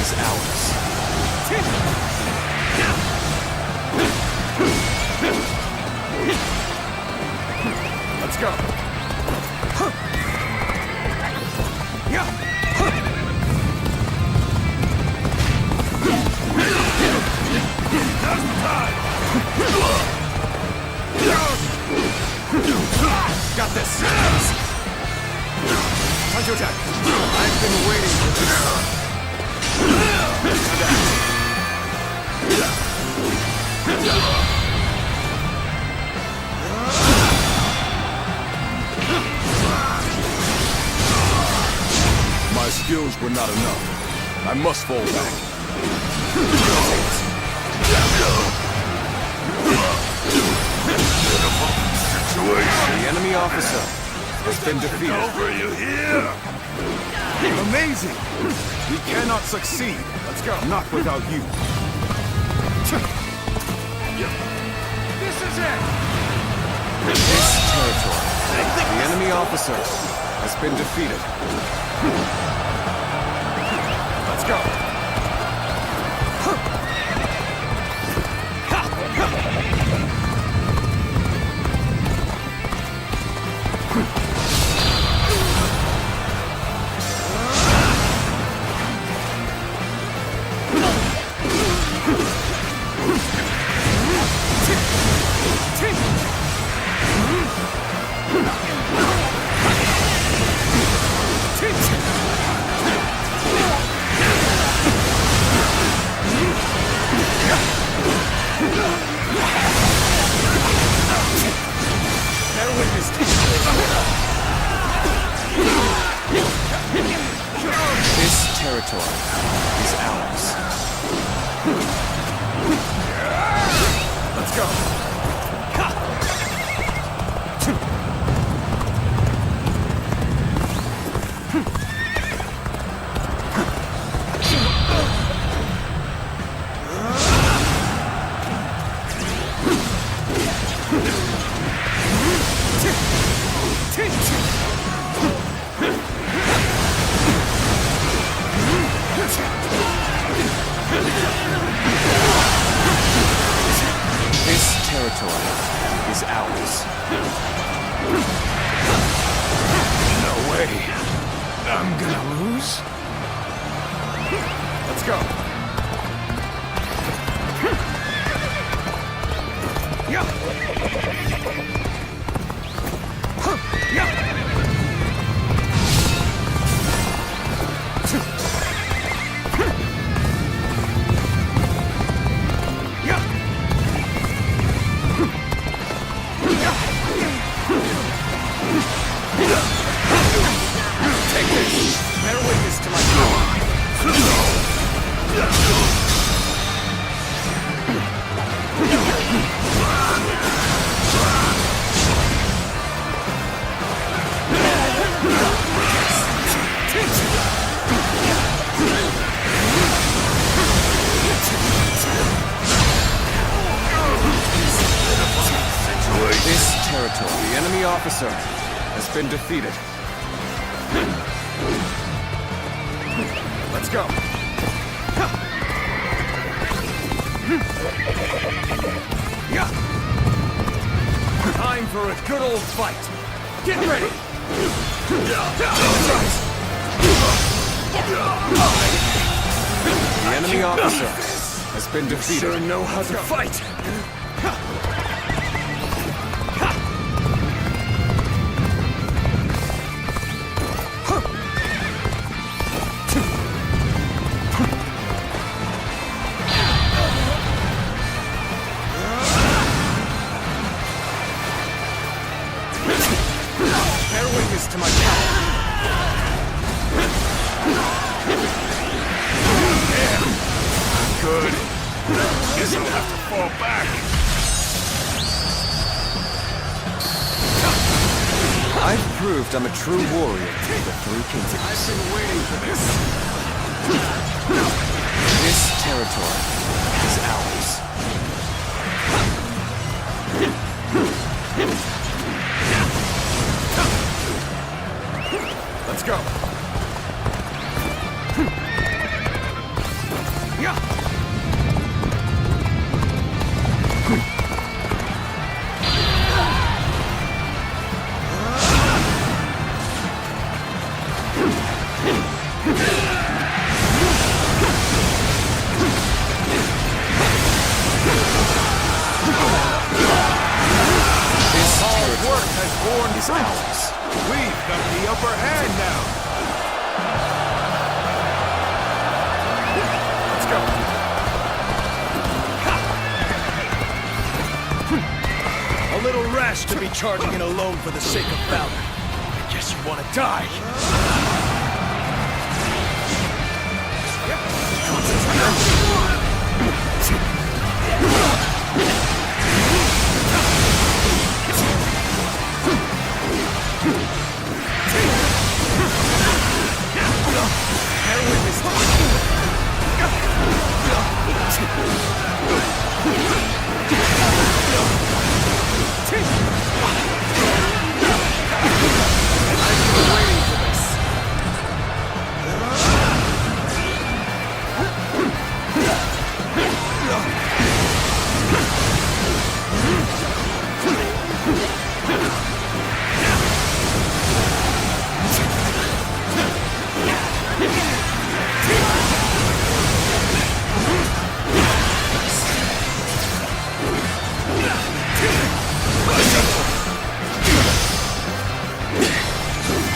Speaker 1: is ours. Let's go. Got this. Time to attack. I've been waiting for this.
Speaker 2: My skills were not enough. I must fall back.
Speaker 1: The enemy officer has been defeated.
Speaker 8: Over you here!
Speaker 2: Amazing! We cannot succeed.
Speaker 1: Let's go.
Speaker 2: Not without you.
Speaker 5: This is it!
Speaker 1: This territory. The enemy officer has been defeated. Let's go. Let's go.
Speaker 12: This territory is ours.
Speaker 1: No way. I'm gonna lose? Let's go. Yeah. Yeah. Take this. Bear witness to my power.
Speaker 12: This territory.
Speaker 1: The enemy officer has been defeated. Let's go. Yeah. Time for a good old fight. Get ready. The enemy officer has been defeated. Sure know how to fight. Bear witness to my power. Yeah. Good. Guess I'll have to fall back.
Speaker 12: I've proved I'm a true warrior to the Three Kingdoms.
Speaker 1: I've been waiting for this.
Speaker 12: This territory is ours.
Speaker 1: Let's go. Yeah.
Speaker 12: This
Speaker 1: Hard
Speaker 12: territory
Speaker 1: work has borne
Speaker 12: is
Speaker 1: fruit.
Speaker 12: ours.
Speaker 1: We've got the upper hand now. Let's go. A little rash to be charging in alone for the sake of valor. I guess you want to die.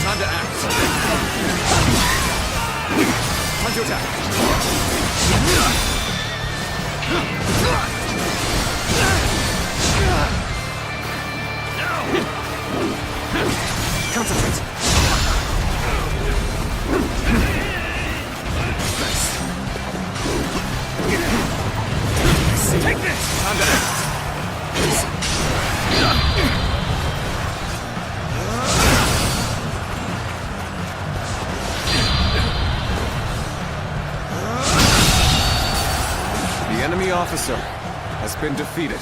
Speaker 1: Time to act. Time to attack. Concentrate. Nice.
Speaker 5: Take this! Time to act!
Speaker 16: The enemy officer has been defeated.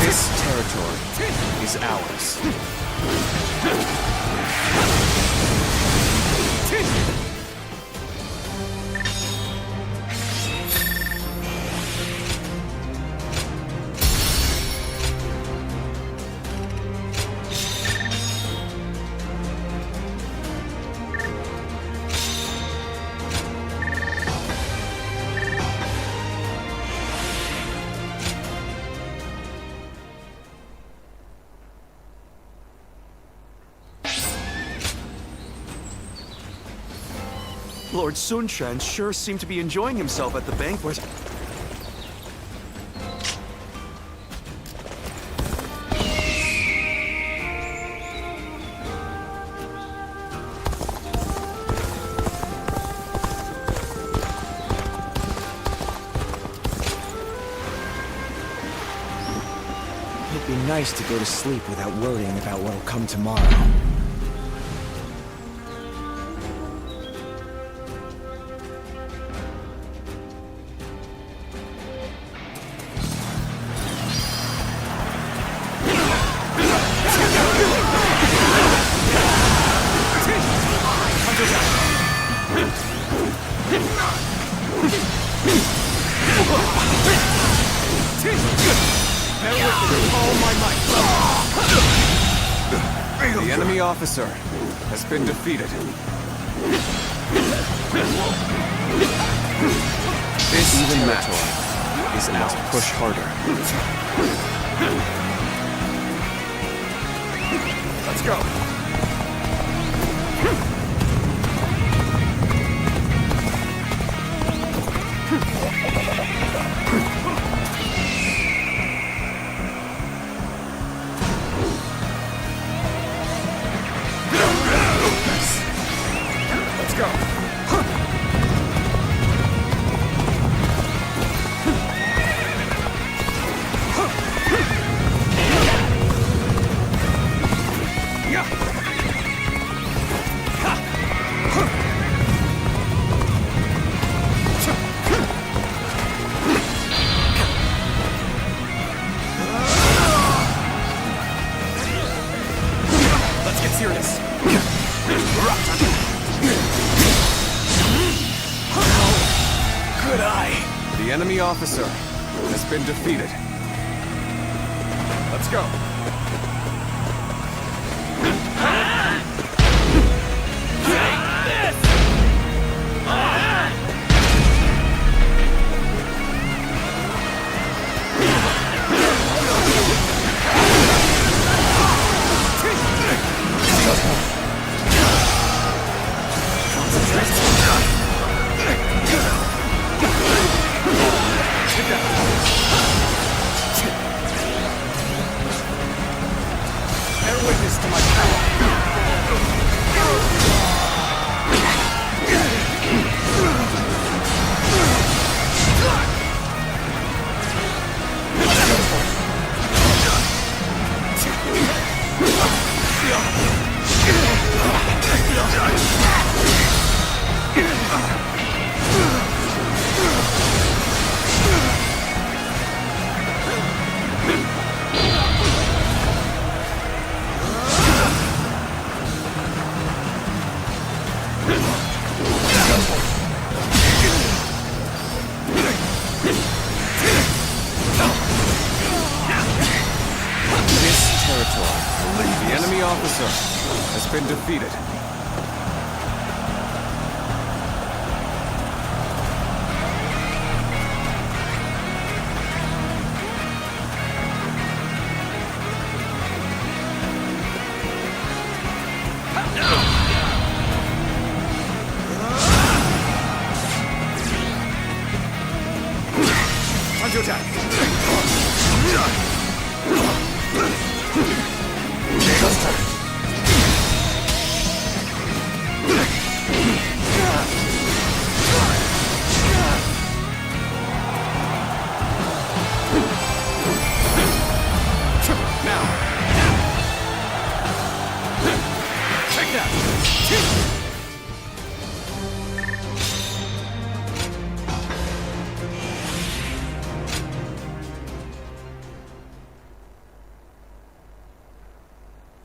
Speaker 12: This territory is ours.
Speaker 11: Lord Sun Quan sure seemed to be enjoying himself at the banquet.
Speaker 12: It'd be nice to go to sleep without worrying about what'll come tomorrow.
Speaker 16: The enemy officer has been defeated. This even match is must push harder.
Speaker 5: Let's go!
Speaker 16: The enemy officer has been defeated.
Speaker 5: Let's go.
Speaker 16: The enemy officer has been defeated.
Speaker 5: Time to attack.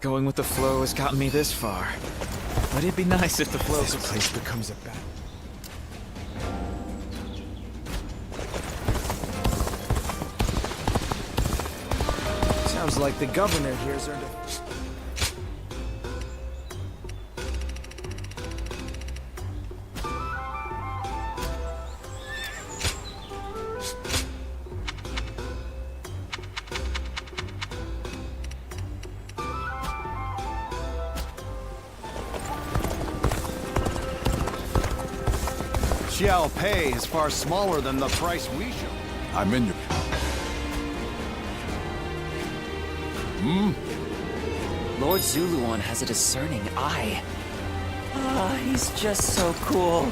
Speaker 12: Going with the flow has gotten me this far. But it'd be nice if the flow
Speaker 15: This place becomes a battle. Sounds like the governor here's earned a...
Speaker 8: Xiao Pei is far smaller than the price we show.
Speaker 2: I'm in your...
Speaker 7: Lord Zuluan has a discerning eye. Ah, he's just so cool.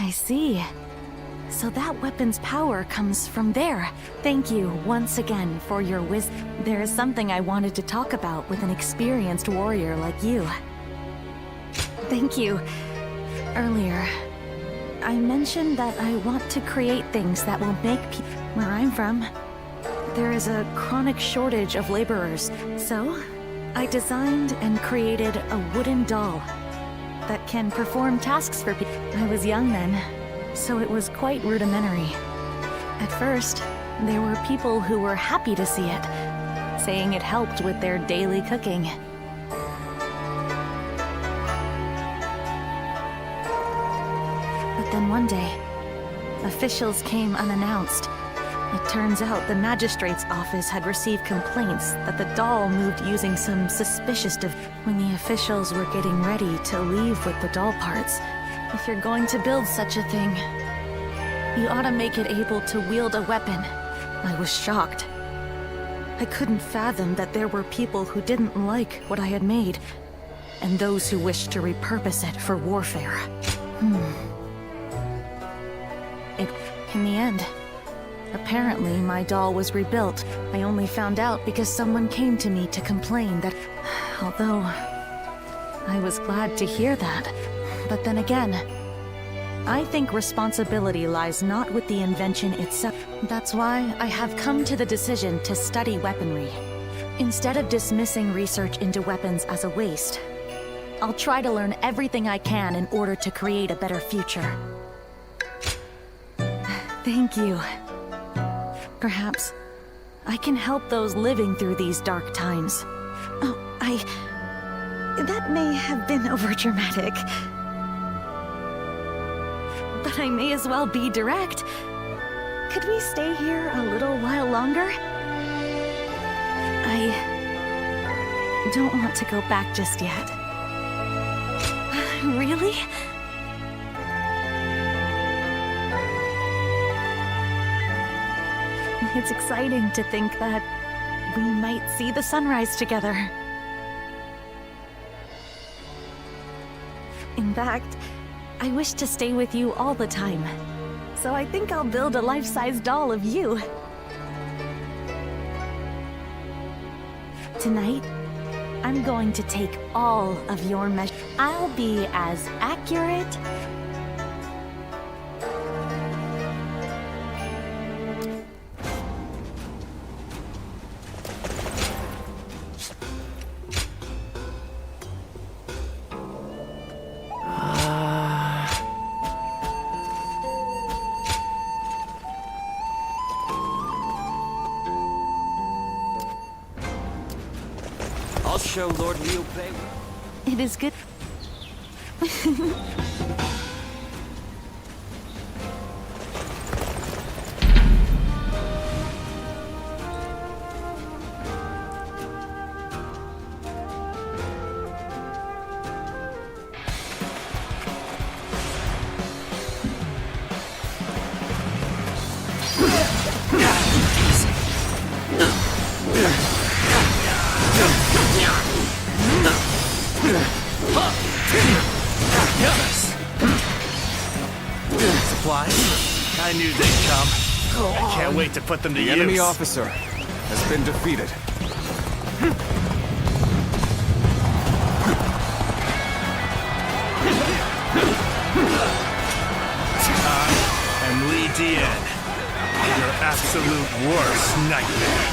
Speaker 13: I see. So that weapon's power comes from there. Thank you once again for your wisdom. There is something I wanted to talk about with an experienced warrior like you. Thank you. Earlier, I mentioned that I want to create things that will make people... Where I'm from, there is a chronic shortage of laborers. So, I designed and created a wooden doll that can perform tasks for people. I was young then, so it was quite rudimentary. At first, there were people who were happy to see it, saying it helped with their daily cooking. But then one day, officials came unannounced. It turns out the magistrate's office had received complaints that the doll moved using some suspicious When the officials were getting ready to leave with the doll parts, if you're going to build such a thing, you ought to make it able to wield a weapon. I was shocked. I couldn't fathom that there were people who didn't like what I had made, and those who wished to repurpose it for warfare. In the end, apparently my doll was rebuilt. I only found out because someone came to me to complain that... Although, I was glad to hear that. But then again, I think responsibility lies not with the invention itself. That's why I have come to the decision to study weaponry. Instead of dismissing research into weapons as a waste, I'll try to learn everything I can in order to create a better future. Thank you. Perhaps I can help those living through these dark times. Oh, that may have been overdramatic. But I may as well be direct. Could we stay here a little while longer? I don't want to go back just yet. Really? It's exciting to think that we might see the sunrise together. In fact, I wish to stay with you all the time. So I think I'll build a life-size doll of you. Tonight, I'm going to take all of your measures. I'll be as accurate
Speaker 6: I'll show Lord Liu Bei.
Speaker 13: It is good.
Speaker 6: Yes!
Speaker 3: knew they'd come. I can't wait to put them to
Speaker 16: The
Speaker 3: use.
Speaker 16: enemy officer has been defeated.
Speaker 3: And Li Dian, your absolute worst nightmare.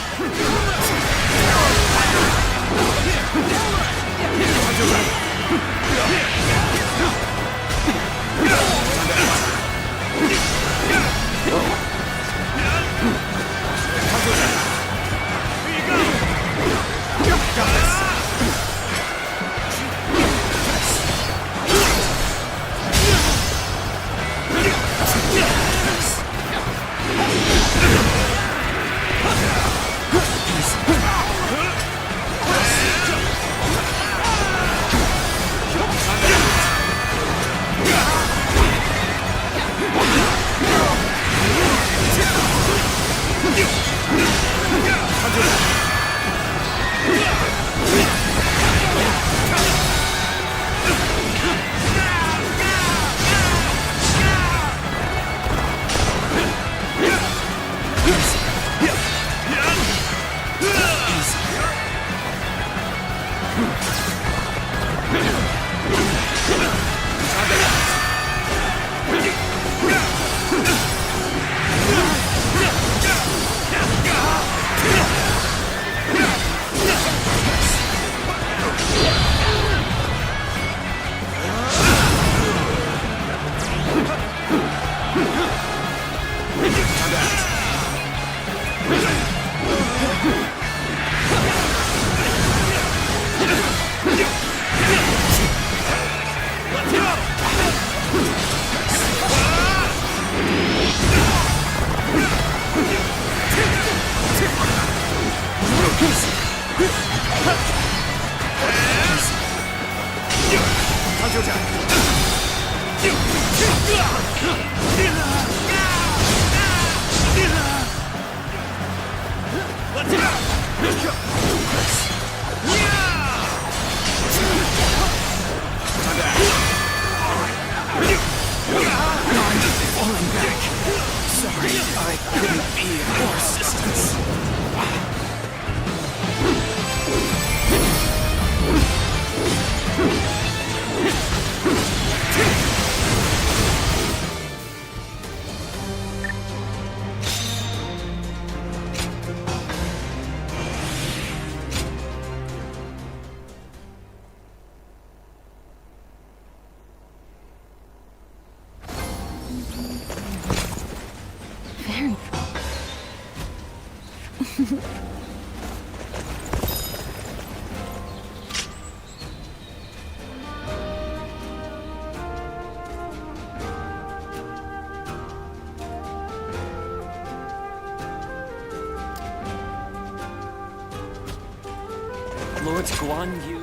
Speaker 6: Lord Guan Yu.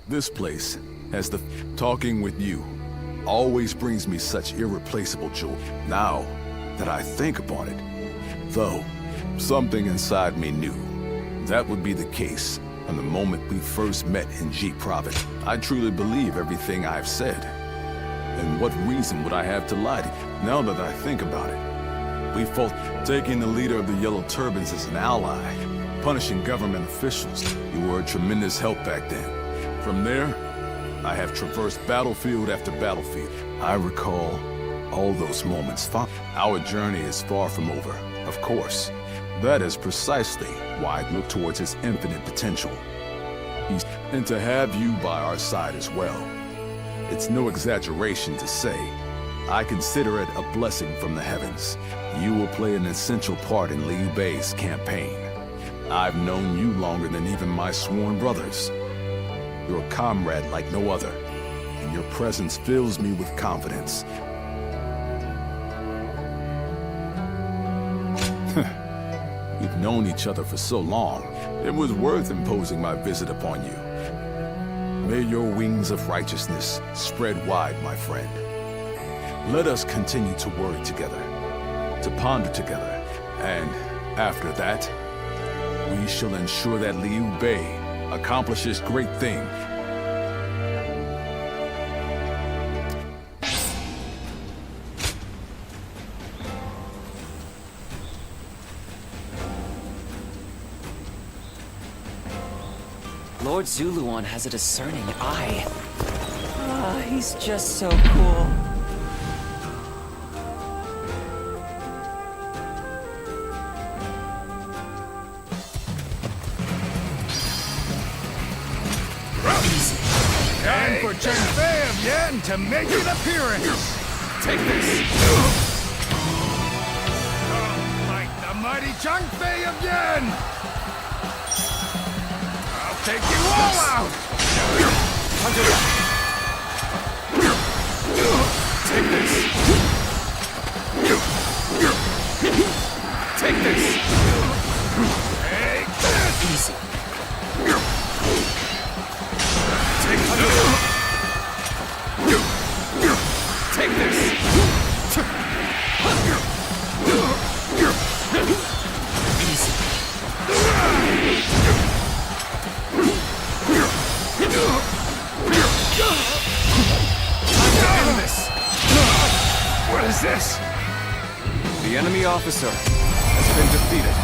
Speaker 2: This place, as the talking with you, always brings me such irreplaceable joy. Now that I think upon it, though, something inside me knew that would be the case from the moment we first met in G Province. I truly believe everything I've said. And what reason would I have to lie to you? Now that I think about it, we fought, taking the leader of the Yellow Turbans as an ally, punishing government officials. You were a tremendous help back then. From there, I have traversed battlefield after battlefield. I recall all those moments. Our journey is far from over, of course. That is precisely why I look towards his infinite potential. And to have you by our side as well. It's no exaggeration to say, I consider it a blessing from the heavens. You will play an essential part in Liu Bei's campaign. I've known you longer than even my sworn brothers. You're a comrade like no other, and your presence fills me with confidence. We've known each other for so long, it was worth imposing my visit upon you. May your wings of righteousness spread wide, my friend. Let us continue to worry together, to ponder together, and after that, we shall ensure that Liu Bei accomplishes great things.
Speaker 6: Lord Zuluan has a discerning eye. Ah, he's just so cool.
Speaker 3: Time for Santai of Yen to make an appearance!
Speaker 1: Take this!
Speaker 3: Like the mighty Santai of Yen! I'll take you all out!
Speaker 1: Take this! Take this!
Speaker 3: Take this!
Speaker 1: Easy. Take this! Easy. Time to end this!
Speaker 3: What is this?
Speaker 16: The enemy officer has been defeated.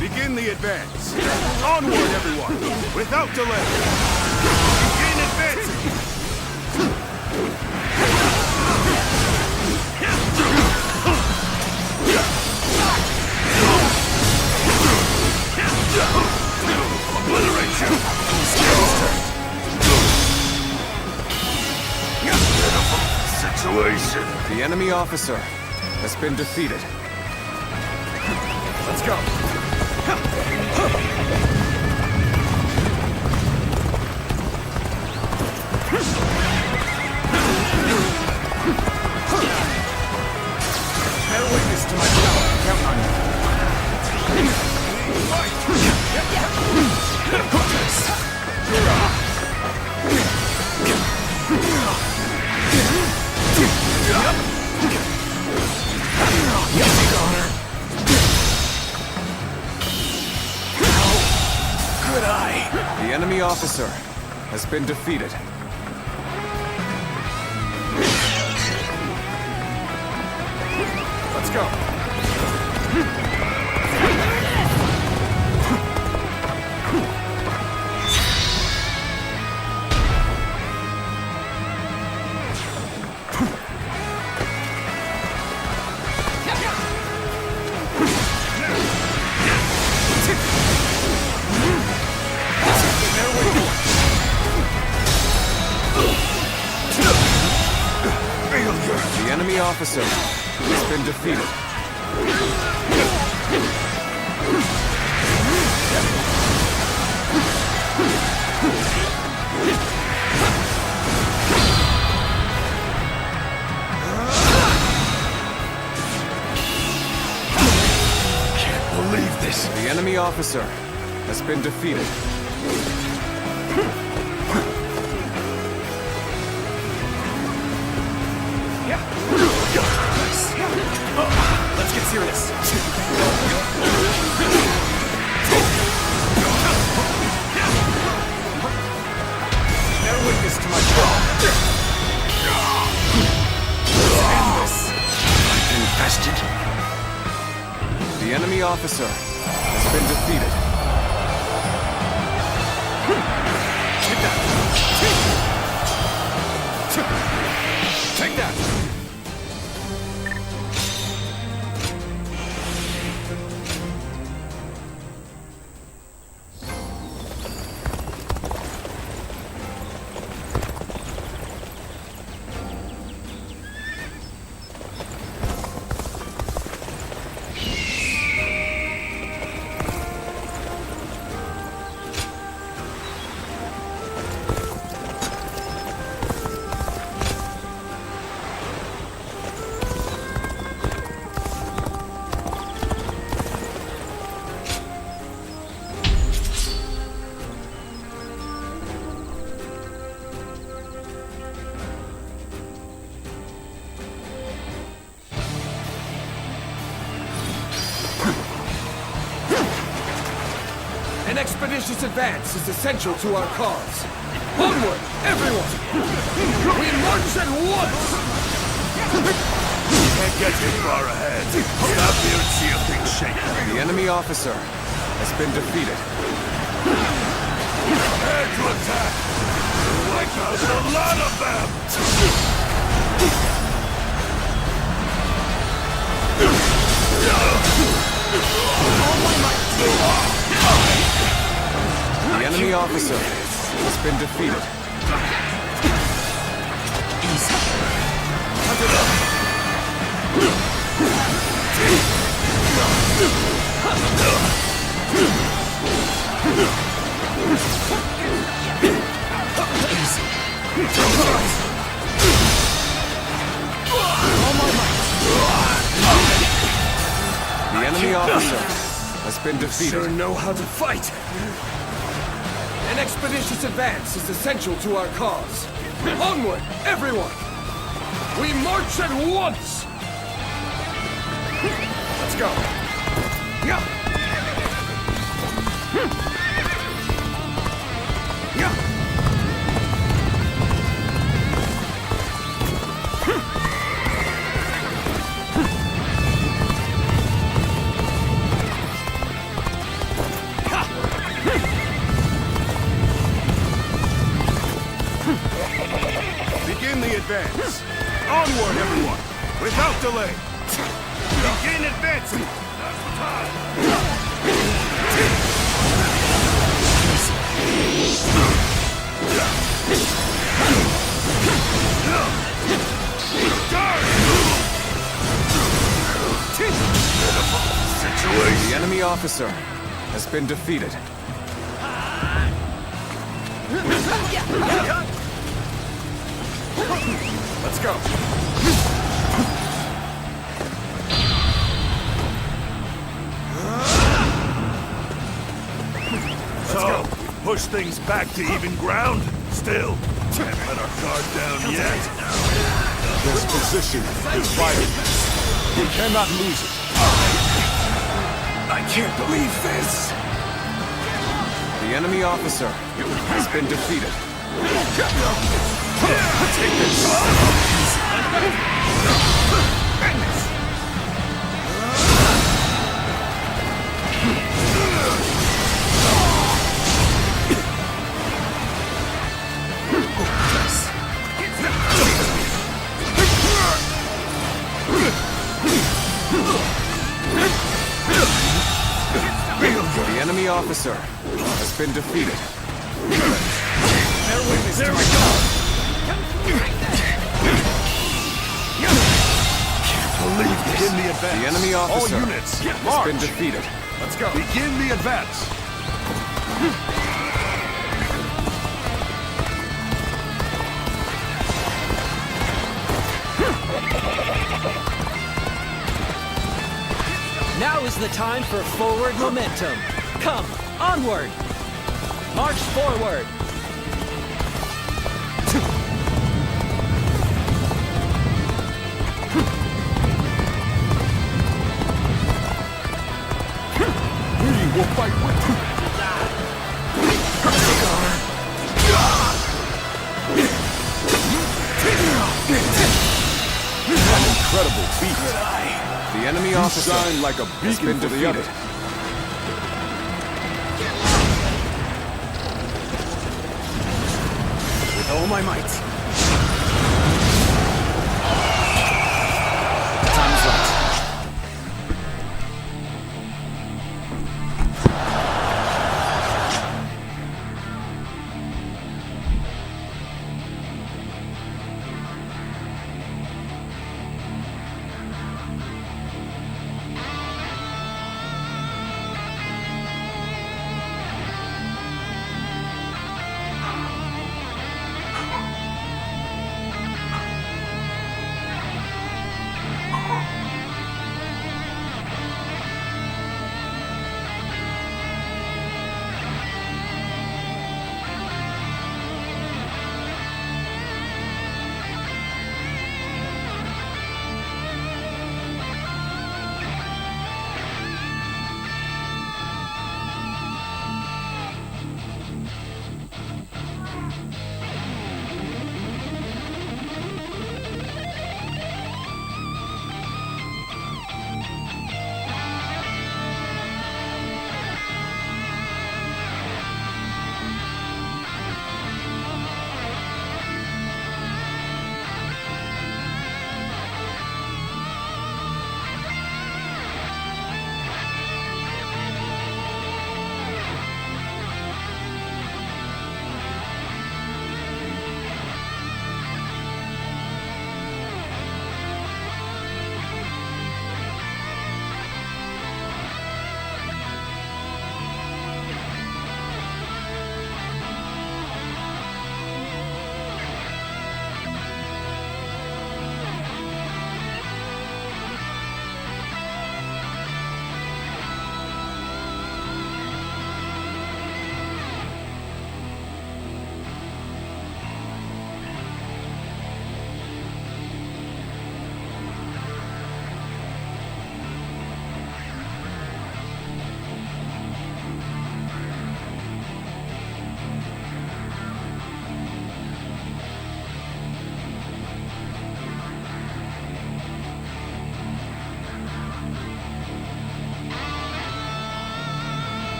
Speaker 3: Begin the advance. Onward, everyone, without delay. Begin advancing. Obliterate you. Situation.
Speaker 16: The enemy officer has been defeated.
Speaker 1: Let's go! Bear witness to my power. Count on
Speaker 16: The enemy officer has been defeated.
Speaker 1: Let's go!
Speaker 16: The enemy officer has been defeated.
Speaker 3: Can't believe this.
Speaker 16: The enemy officer has been defeated.
Speaker 1: Let's get serious. Bear witness to my power. End this.
Speaker 3: Infested.
Speaker 16: The enemy officer has been defeated.
Speaker 1: Take that. Take that. An expeditious advance is essential to our cause. Onward, everyone! We march at once!
Speaker 3: Can't get too far ahead. Stop here and see if things shake.
Speaker 1: The enemy officer has been defeated.
Speaker 3: Prepare to attack! Wipe out a lot of them!
Speaker 1: The enemy officer has been defeated.
Speaker 3: Easy. Hunt it up! Easy.
Speaker 1: All my might. The enemy officer has been defeated.
Speaker 5: Sure know how to fight.
Speaker 1: An expeditious advance is essential to our cause. Onward, everyone! We march at once! Let's go. Yeah.
Speaker 3: Begin the advance. Onward, everyone, without delay. Begin advancing.
Speaker 1: The enemy officer has been defeated. Let's go.
Speaker 3: So, push things back to even ground? Still, can't let our guard down yet.
Speaker 2: This position is vital. We cannot lose it.
Speaker 1: I can't believe this. The enemy officer has been defeated. Take this. The enemy officer has been defeated.
Speaker 3: There we go! Can't believe this. Begin the advance.
Speaker 1: The enemy officer
Speaker 3: All units,
Speaker 1: has been defeated. Let's go.
Speaker 3: Begin the advance.
Speaker 6: Now is the time for forward momentum. Come, onward! March forward!
Speaker 2: We will fight with you.
Speaker 1: An incredible feat. The enemy officer
Speaker 2: shine like a
Speaker 1: has
Speaker 2: beacon
Speaker 1: been
Speaker 2: for the
Speaker 1: defeated.
Speaker 2: other.
Speaker 1: With all my might. Time is right.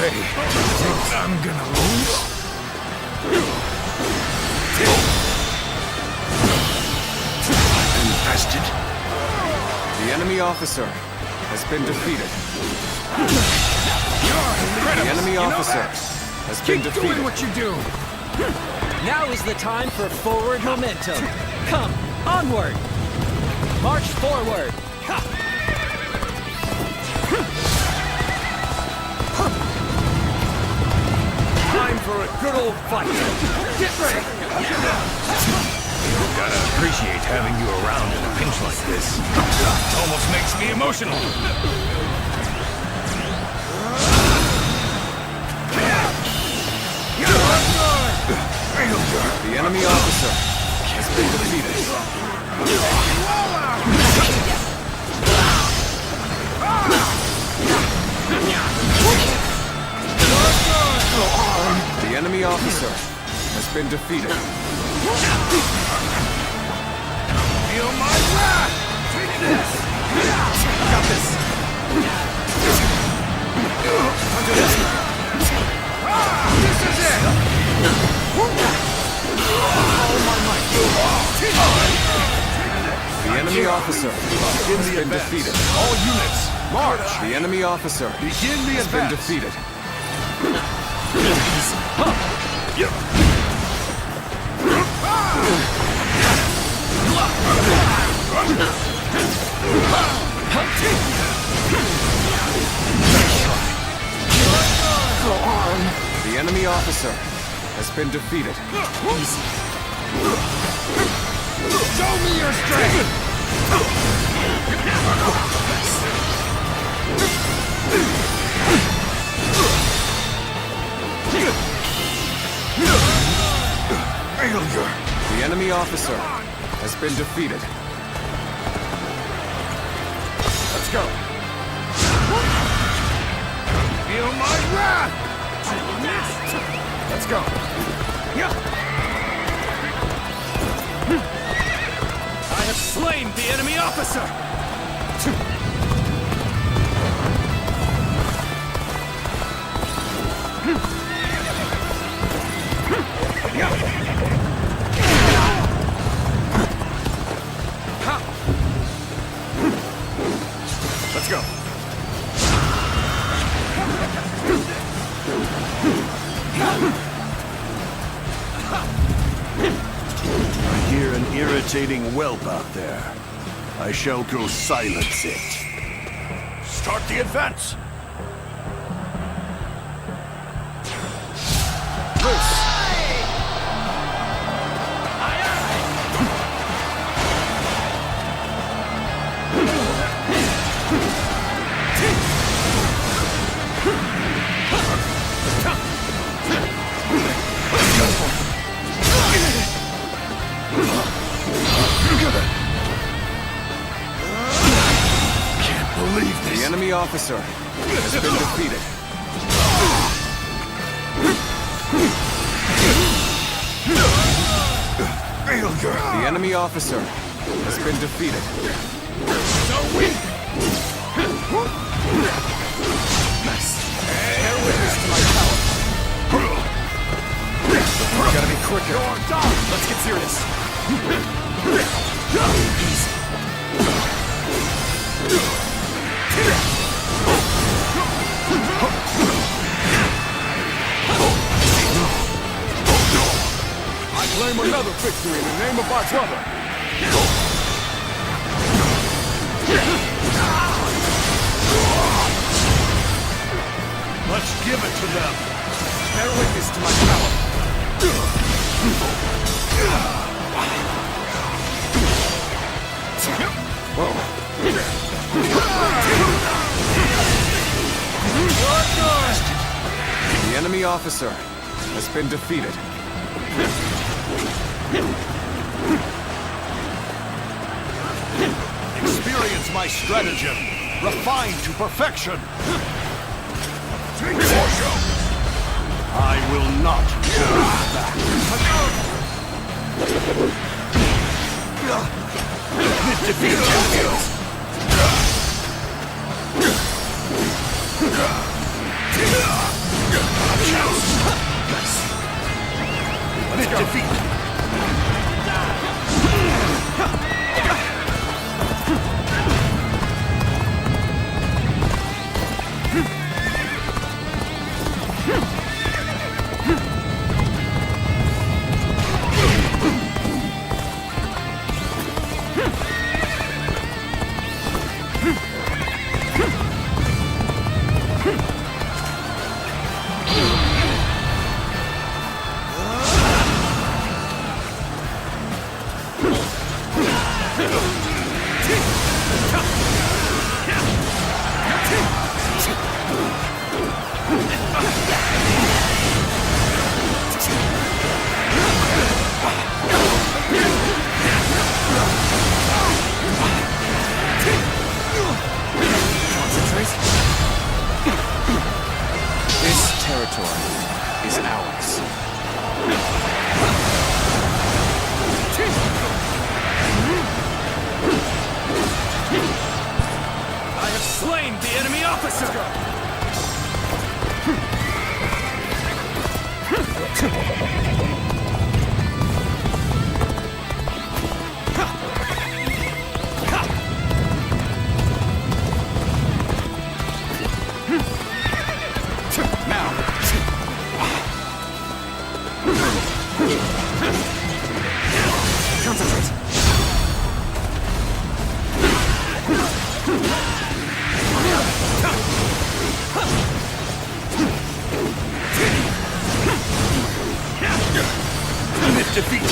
Speaker 8: way. Think I'm gonna lose? Infested.
Speaker 1: The enemy officer has been defeated. The enemy officer has been defeated.
Speaker 5: Keep doing what you do!
Speaker 6: Now is the time for forward momentum. Come, onward! March forward! Time for a good old fight! Get ready!
Speaker 3: Gotta appreciate having you around in a pinch like this. It almost makes me emotional.
Speaker 1: The enemy officer has been defeated. The enemy officer has been defeated.
Speaker 3: Feel my wrath! Take this!
Speaker 1: Got this! Under this!
Speaker 3: This is it!
Speaker 1: The enemy officer has been defeated.
Speaker 3: All units, march!
Speaker 1: The enemy officer
Speaker 3: Begin the
Speaker 1: has been
Speaker 3: advance.
Speaker 1: defeated. The enemy officer has been defeated.
Speaker 3: Show me your strength!
Speaker 1: Failure. The enemy officer has been defeated. Let's go.
Speaker 3: Feel my wrath!
Speaker 1: Let's go.
Speaker 6: I have slain the enemy officer!
Speaker 1: Let's go.
Speaker 8: I hear an irritating whelp out there. I shall go silence it.
Speaker 3: Start the advance!
Speaker 1: The enemy officer has been defeated.
Speaker 3: Failure!
Speaker 1: The enemy officer has been defeated.
Speaker 3: So weak!
Speaker 1: Bear witness to my power. Gotta be quicker. Let's get serious.
Speaker 3: I claim another victory in the name of our brother! Let's give it to them!
Speaker 1: Bear witness to my power. The enemy officer has been defeated.
Speaker 3: Experience my stratagem, refined to perfection! I will not go back! Defeat champions! Mid-defeat.
Speaker 1: This territory is ours.
Speaker 6: I have slain the enemy officer!
Speaker 3: Defeat.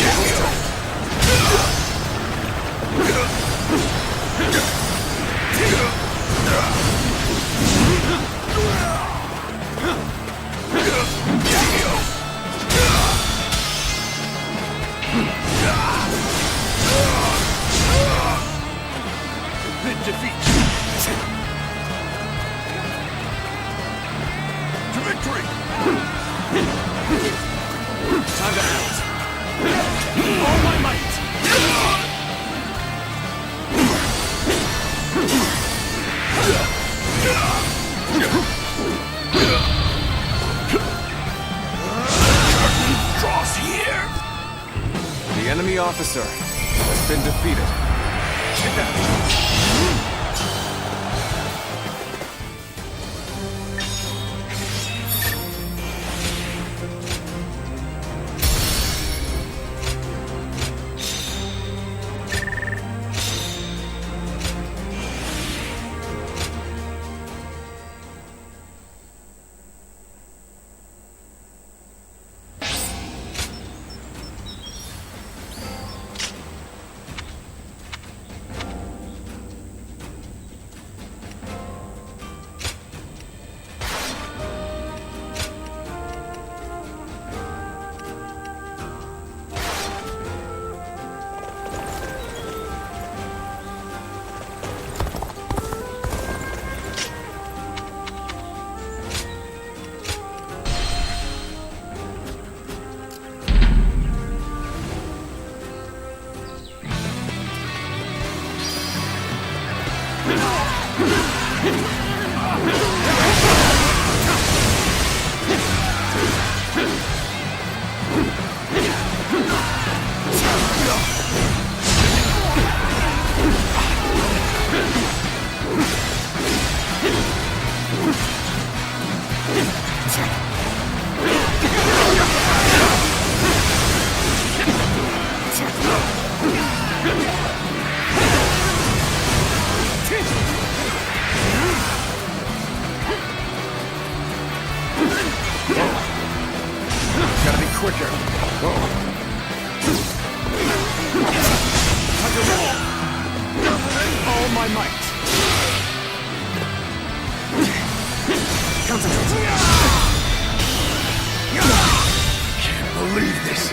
Speaker 3: Mid-defeat. To victory.
Speaker 1: Time to act.
Speaker 6: All my might!
Speaker 3: Draws here.
Speaker 1: The enemy officer has been defeated. Take that!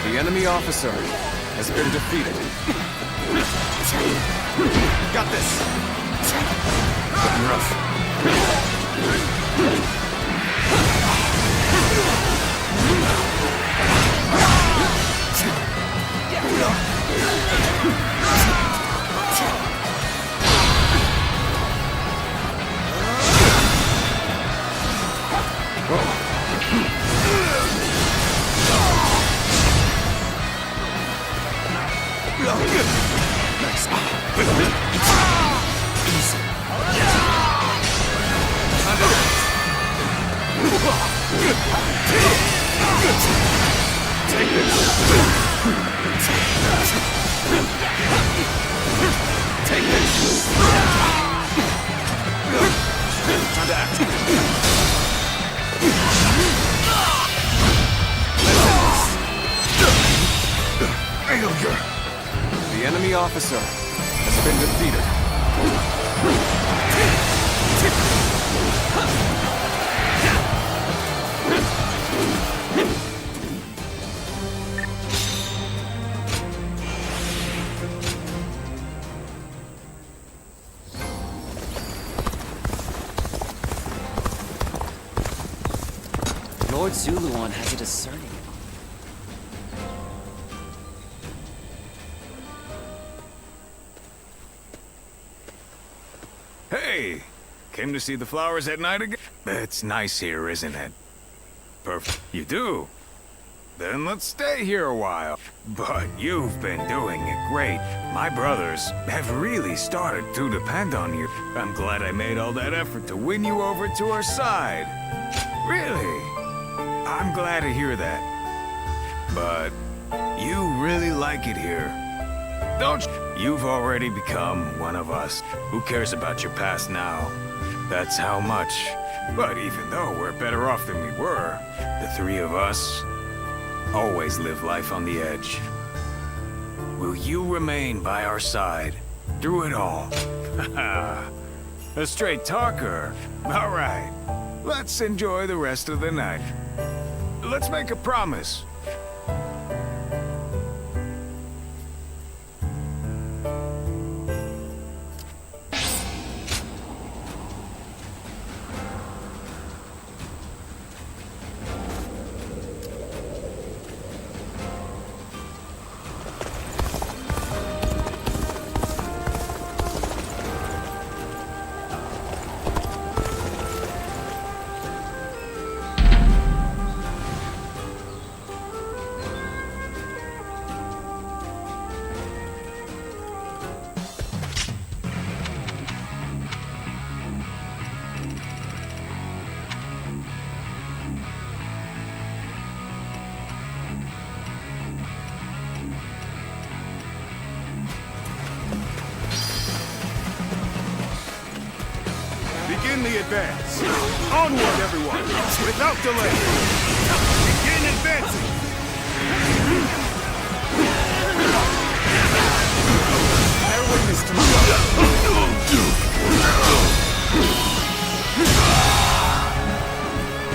Speaker 1: The enemy officer has been defeated. Got this. Getting rough.
Speaker 3: Whoa.
Speaker 1: Take this! Take this! Time to act.
Speaker 5: Failure!
Speaker 1: The enemy officer has been defeated.
Speaker 12: Lord Zuluan has a discerning.
Speaker 3: Hey! Came to see the flowers at night again? It's nice here, isn't it? Perfect. You do? Then let's stay here a while. But you've been doing it great. My brothers have really started to depend on you. I'm glad I made all that effort to win you over to our side. Really? I'm glad to hear that. But you really like it here, don't you? You've already become one of us. Who cares about your past now? That's how much. But even though we're better off than we were, the three of us always live life on the edge. Will you remain by our side through it all? A straight talker. All right. Let's enjoy the rest of the night. Let's make a promise.
Speaker 5: Begin the advance. Onward, everyone, without delay. Begin advancing. Bear witness to my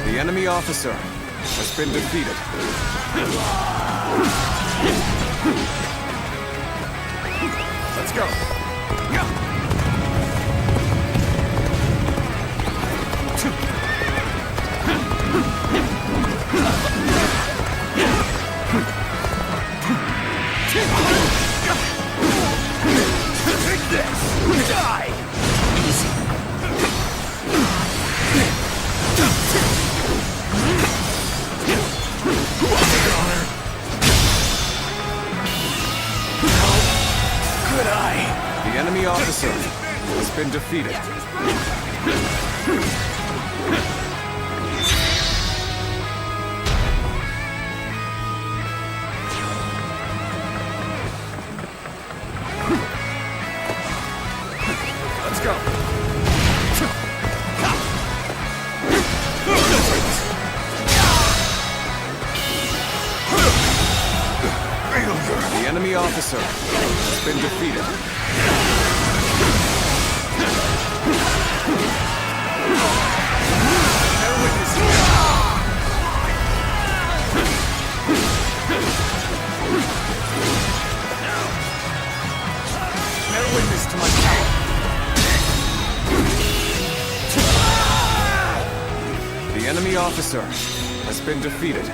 Speaker 1: The enemy officer has been defeated. Let's go.
Speaker 5: Take this! Die! Easy.
Speaker 1: Good eye. The enemy officer has been defeated. Let's go. The enemy officer has been defeated.
Speaker 5: Bear witness. Bear witness to my power.
Speaker 1: The enemy officer has been defeated.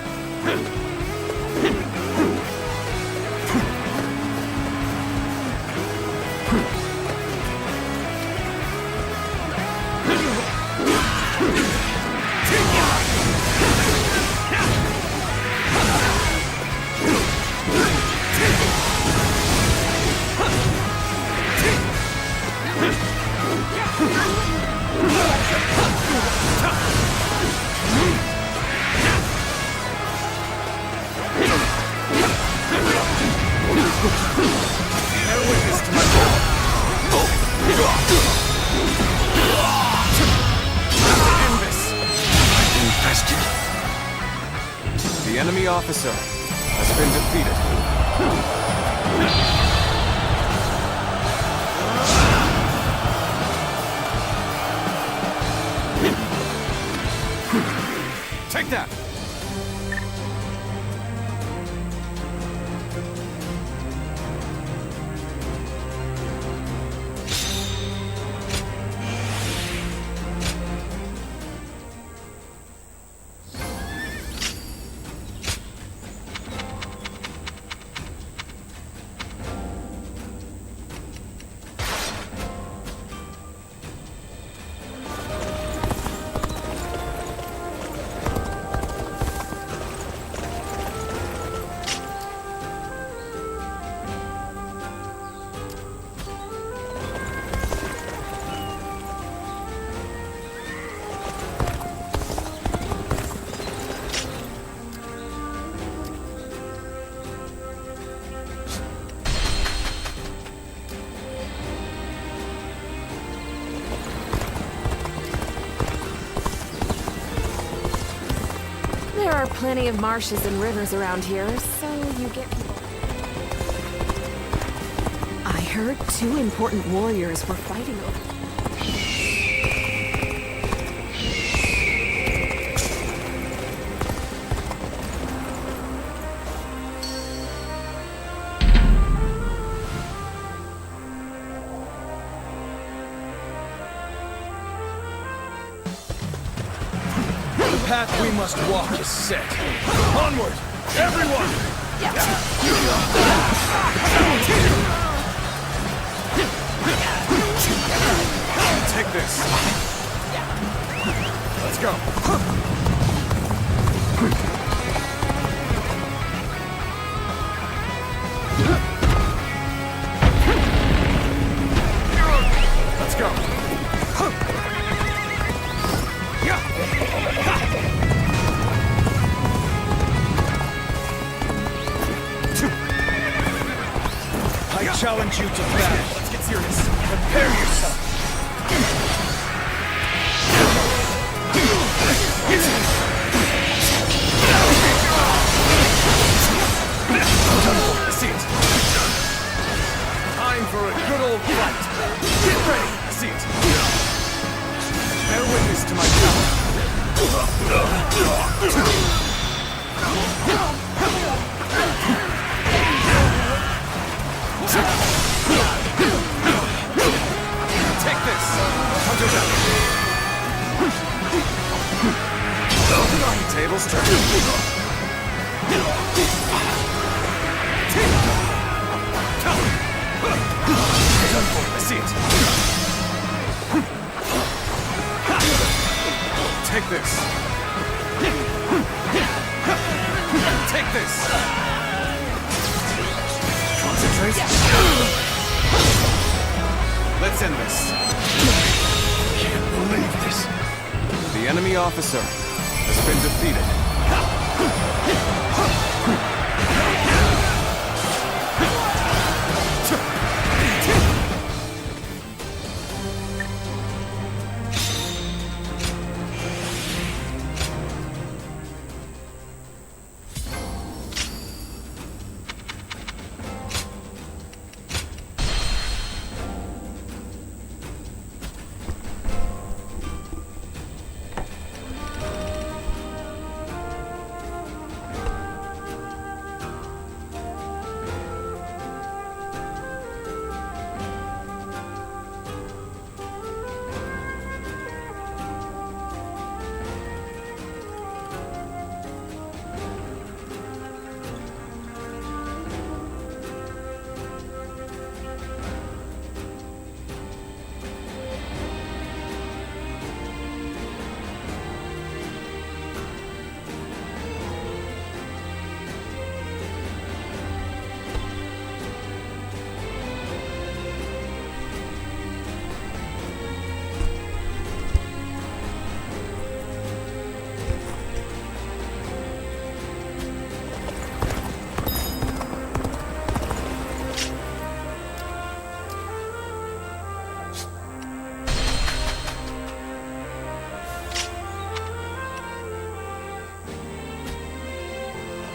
Speaker 1: The enemy officer has been defeated. Take that!
Speaker 17: There are plenty of marshes and rivers around here, so you get... I heard 2 important warriors were fighting over...
Speaker 5: The path we must walk is set. Onward, everyone!
Speaker 1: Take this. Let's go. Let's go.
Speaker 5: I challenge you to battle.
Speaker 1: Let's get serious.
Speaker 5: Prepare yourself.
Speaker 1: I see it. Time for a good old fight. Get ready. I see it. Bear witness to my power. Take this! Hunter down! Tables turn. I see it. Take this. Take this. Concentrate. Let's end this.
Speaker 5: Can't believe this.
Speaker 1: The enemy officer has been defeated.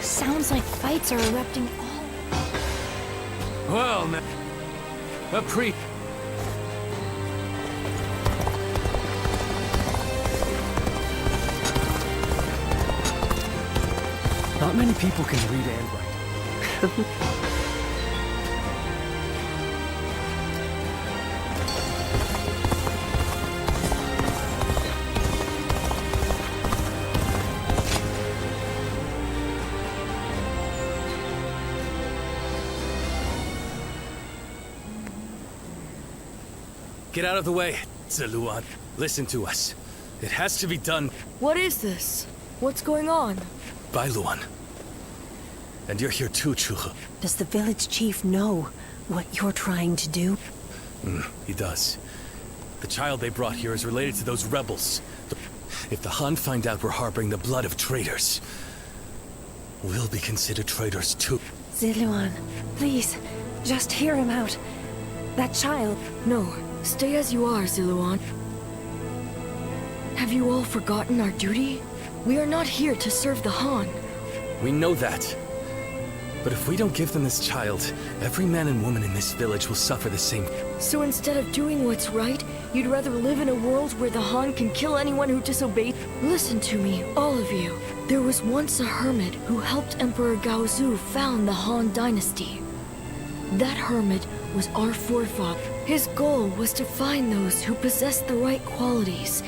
Speaker 14: Sounds like fights are erupting all...
Speaker 15: Well, now... A pre...
Speaker 6: Not many people can read and write.
Speaker 15: Get out of the way, Zeluan. Listen to us. It has to be done
Speaker 9: What is this? What's going on?
Speaker 15: by Luan. And you're here too, Chuha.
Speaker 17: Does the village chief know what you're trying to do?
Speaker 15: He does. The child they brought here is related to those rebels. If the Han find out we're harboring the blood of traitors, we'll be considered traitors too.
Speaker 17: Ziluan, please, just hear him out. That child...
Speaker 9: No, stay as you are, Ziluan. Have you all forgotten our duty? We are not here to serve the Han.
Speaker 15: We know that. But if we don't give them this child, every man and woman in this village will suffer the same.
Speaker 9: So instead of doing what's right, you'd rather live in a world where the Han can kill anyone who disobeys? Listen to me, all of you. There was once a hermit who helped Emperor Gaozu found the Han Dynasty. That hermit was our forefather. His goal was to find those who possessed the right qualities.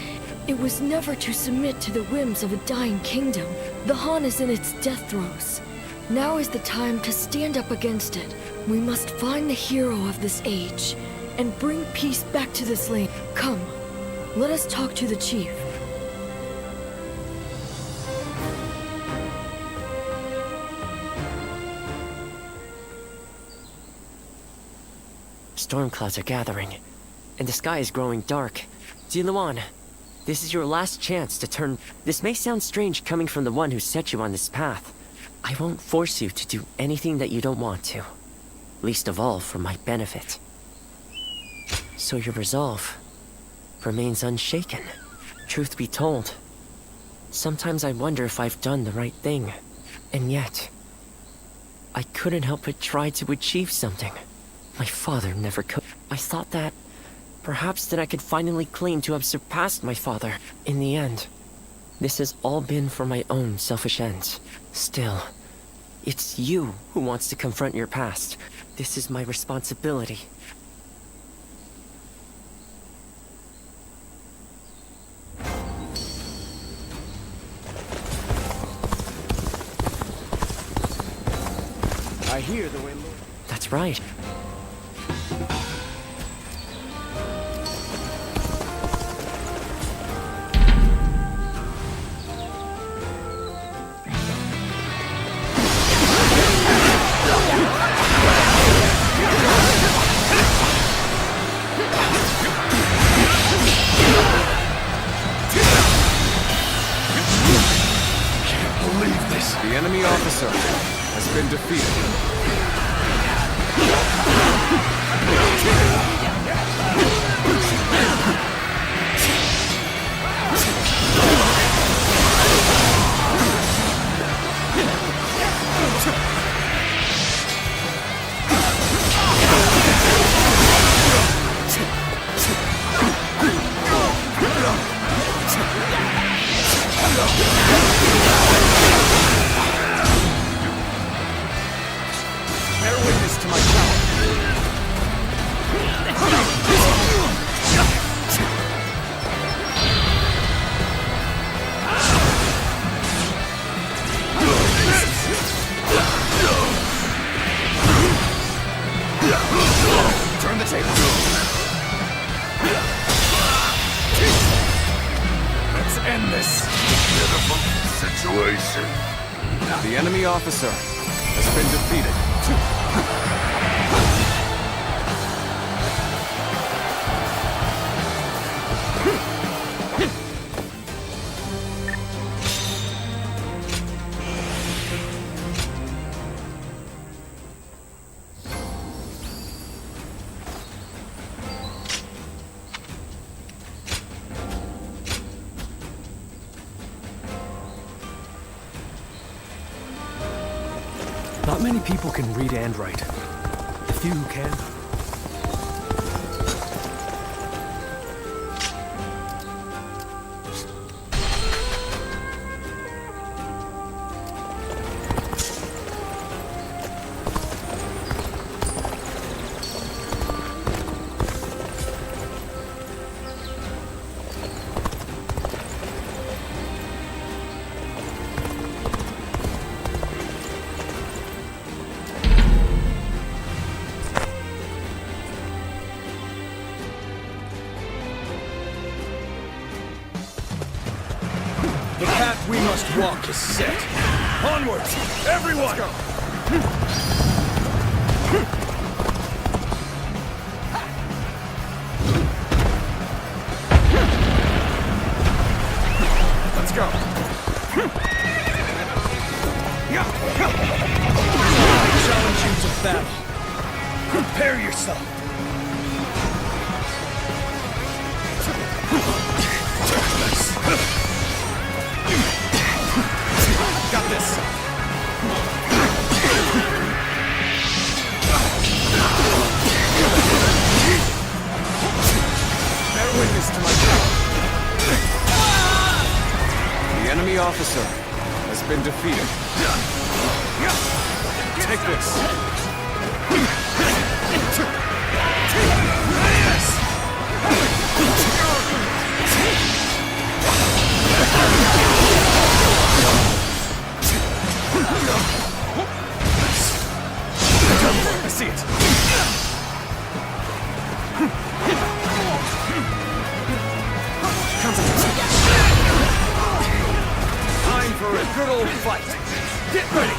Speaker 9: It was never to submit to the whims of a dying kingdom. The Han is in its death throes. Now is the time to stand up against it. We must find the hero of this age and bring peace back to this land. Come, let us talk to the chief.
Speaker 7: Storm clouds are gathering, and the sky is growing dark. Ziluan, this is your last chance to turn... This may sound strange coming from the one who set you on this path. I won't force you to do anything that you don't want to. Least of all for my benefit. So your resolve remains unshaken. Truth be told, sometimes I wonder if I've done the right thing. And yet, I couldn't help but try to achieve something my father never could. I thought that perhaps that I could finally claim to have surpassed my father. In the end, this has all been for my own selfish ends. Still, it's you who wants to confront your past. This is my responsibility.
Speaker 1: I hear the way...
Speaker 7: That's right.
Speaker 1: The enemy officer has been defeated. Bear witness to my power. Turn the table. Let's end this pitiful situation. The enemy officer has been defeated.
Speaker 5: Not many people can read and write. The few who can,
Speaker 3: The path we must walk is set. Onwards, everyone!
Speaker 1: Let's go.
Speaker 3: I challenge you to battle. Prepare yourself.
Speaker 1: Got this. Bear witness to my power. The enemy officer has been defeated. Take this. I see it. Time for a good old fight. Get ready.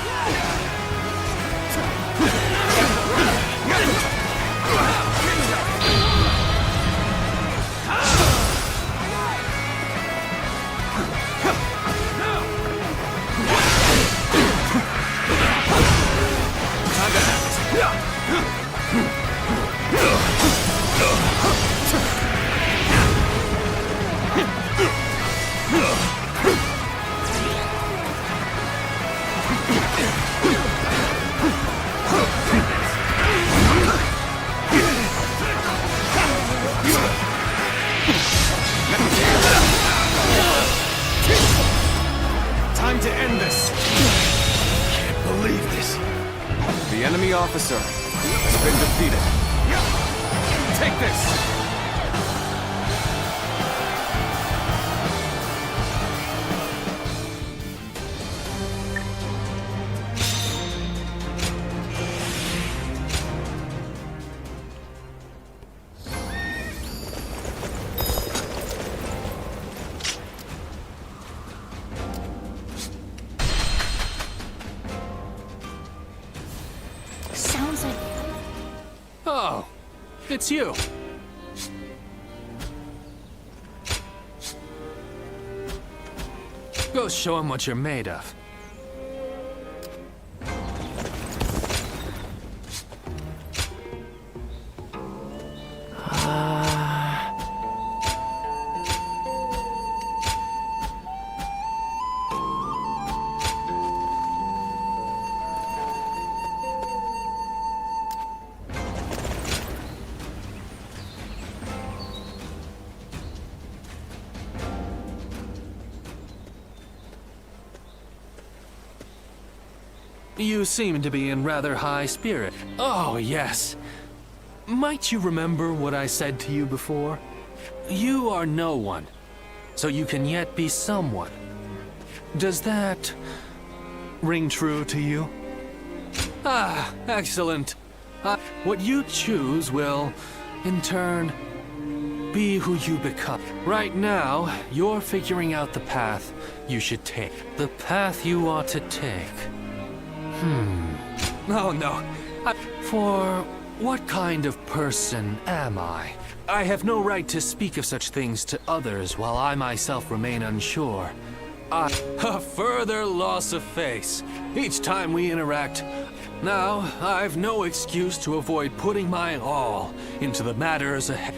Speaker 1: Time to end this. Can't believe this. The enemy officer has been defeated. Take this.
Speaker 14: Sounds like...
Speaker 5: Oh, it's you. Go show him what you're made of. You seem to be in rather high spirit. Oh, yes. Might you remember what I said to you before? You are no one, so you can yet be someone. Does that ring true to you? Ah, excellent. What you choose will, in turn, be who you become. Right now, you're figuring out the path you should take. The path you ought to take. Oh, no. For what kind of person am I? I have no right to speak of such things to others while I myself remain unsure. A further loss of face each time we interact. Now, I've no excuse to avoid putting my all into the matters ahead.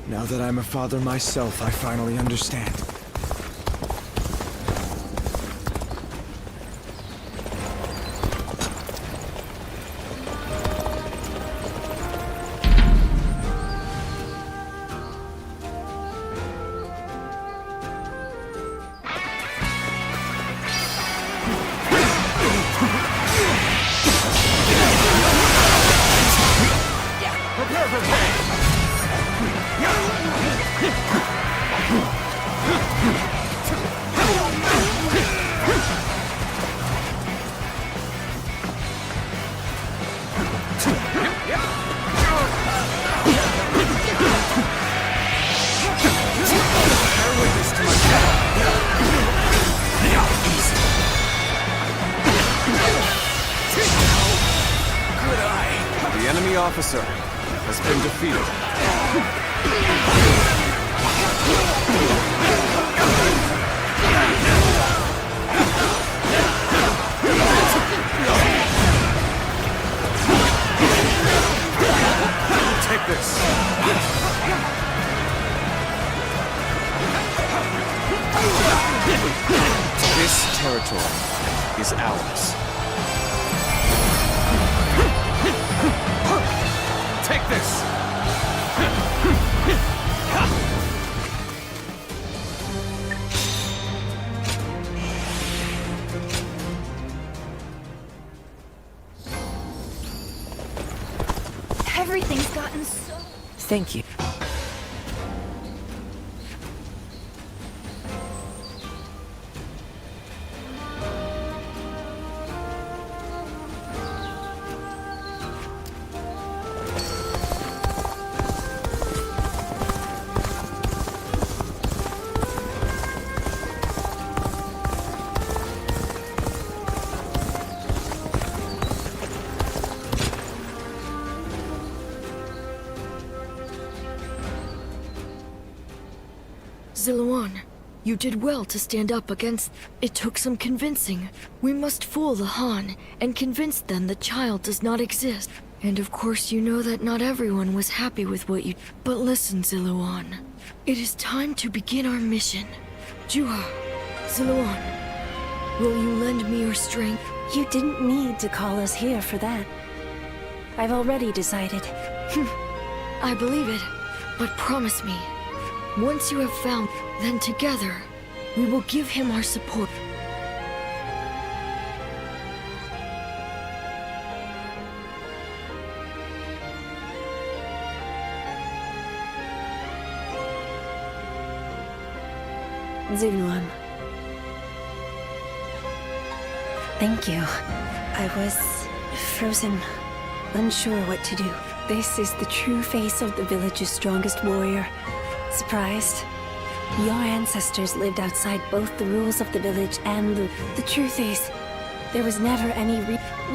Speaker 12: Now that I'm a father myself, I finally understand.
Speaker 1: enemy officer has been defeated. Take this. This territory is ours. Take this!
Speaker 14: Everything's gotten so...
Speaker 7: Thank you.
Speaker 9: Ziluan, you did well to stand up against... It took some convincing. We must fool the Han and convince them the child does not exist. And of course you know that not everyone was happy with what you... But listen, Ziluan. It is time to begin our mission. Juha, Ziluan, will you lend me your strength?
Speaker 17: You didn't need to call us here for that. I've already decided.
Speaker 9: I believe it, but promise me, once you have found, then together, we will give him our support.
Speaker 17: Ziluan. Thank you. I was frozen, unsure what to do. This is the true face of the village's strongest warrior. Surprised? Your ancestors lived outside both the rules of the village and the truth is, there was never any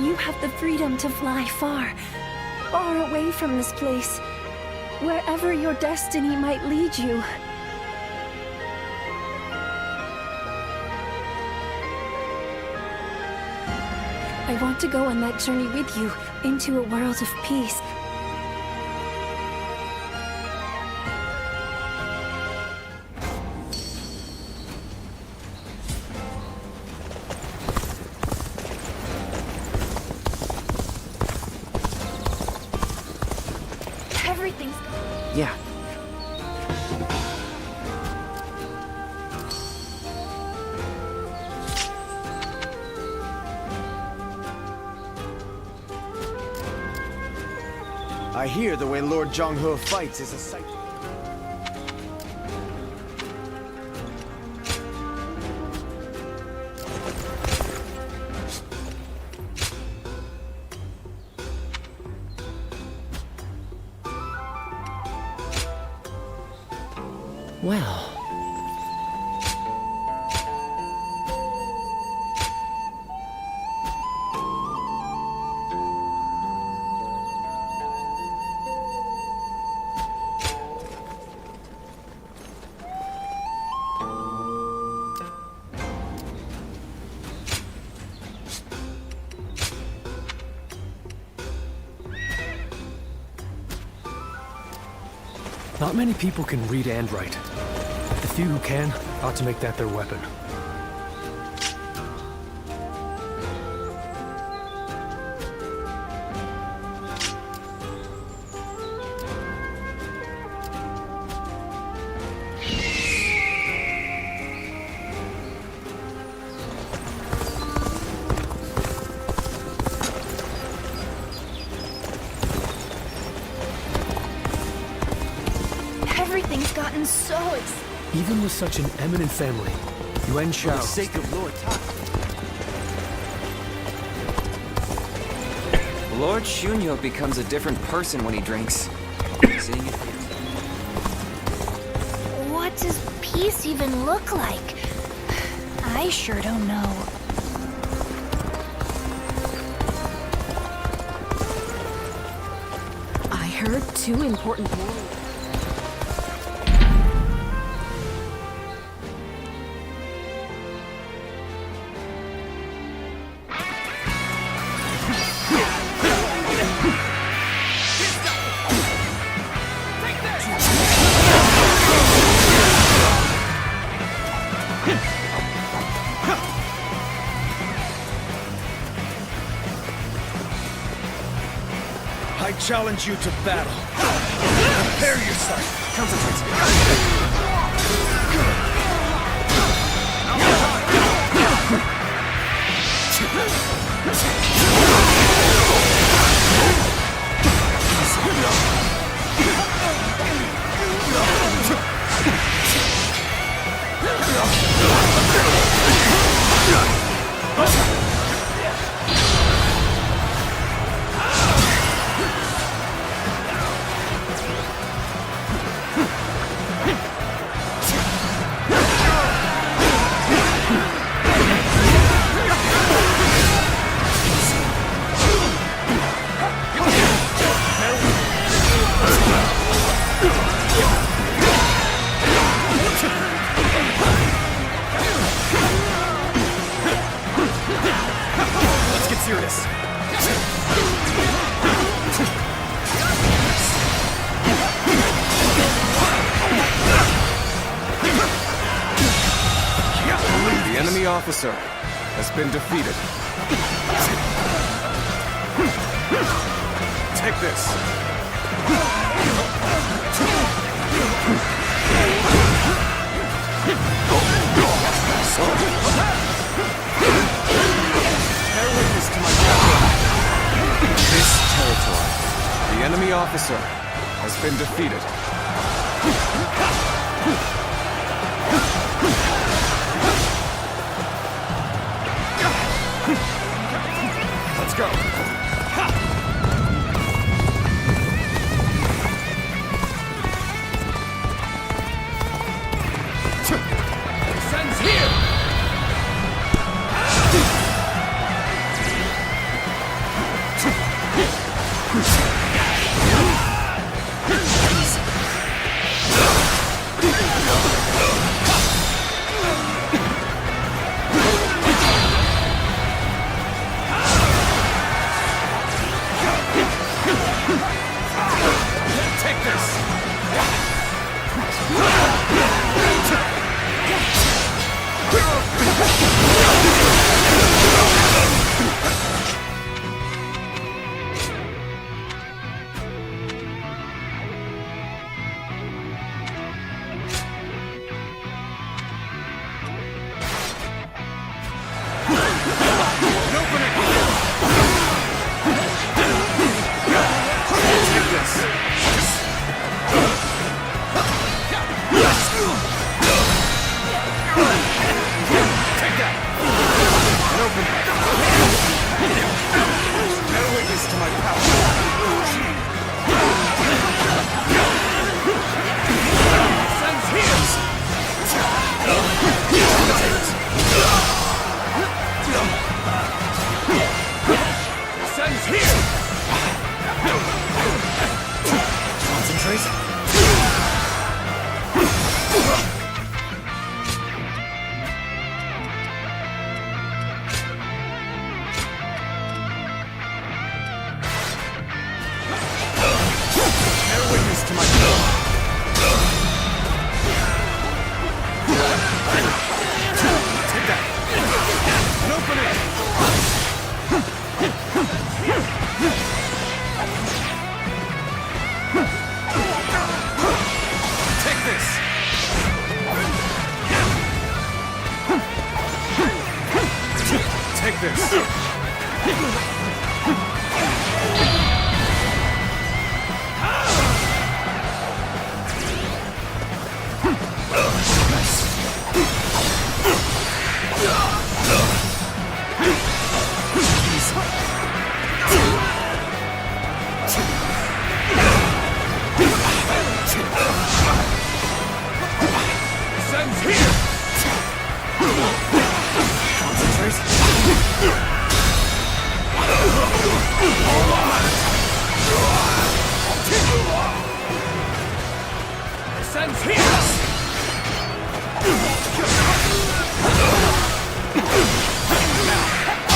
Speaker 17: You have the freedom to fly far, far away from this place, wherever your destiny might lead you. I want to go on that journey with you, into a world of peace.
Speaker 14: Everything's...
Speaker 7: Yeah.
Speaker 12: I hear the way Lord Zhonghe fights is a sight.
Speaker 7: Well...
Speaker 5: Not many people can read and write. The few who can ought to make that their weapon.
Speaker 14: Everything's gotten so
Speaker 5: Even with such an eminent family, Yuan Shao...
Speaker 12: For the sake of Lord
Speaker 18: Lord Shunyo becomes a different person when he drinks. Seeing it here.
Speaker 14: What does peace even look like? I sure don't know.
Speaker 9: heard two important warnings.
Speaker 3: I challenge you to battle. Prepare yourself.
Speaker 1: Concentrate. Serious. The enemy officer has been defeated. Take this. Bear witness to my power. This territory, the enemy officer has been defeated. Let's go. Sends here. Take this. Take this. Sends here. Concentrate. Sends here!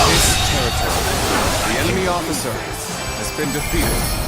Speaker 4: This territory. The enemy officer has been defeated.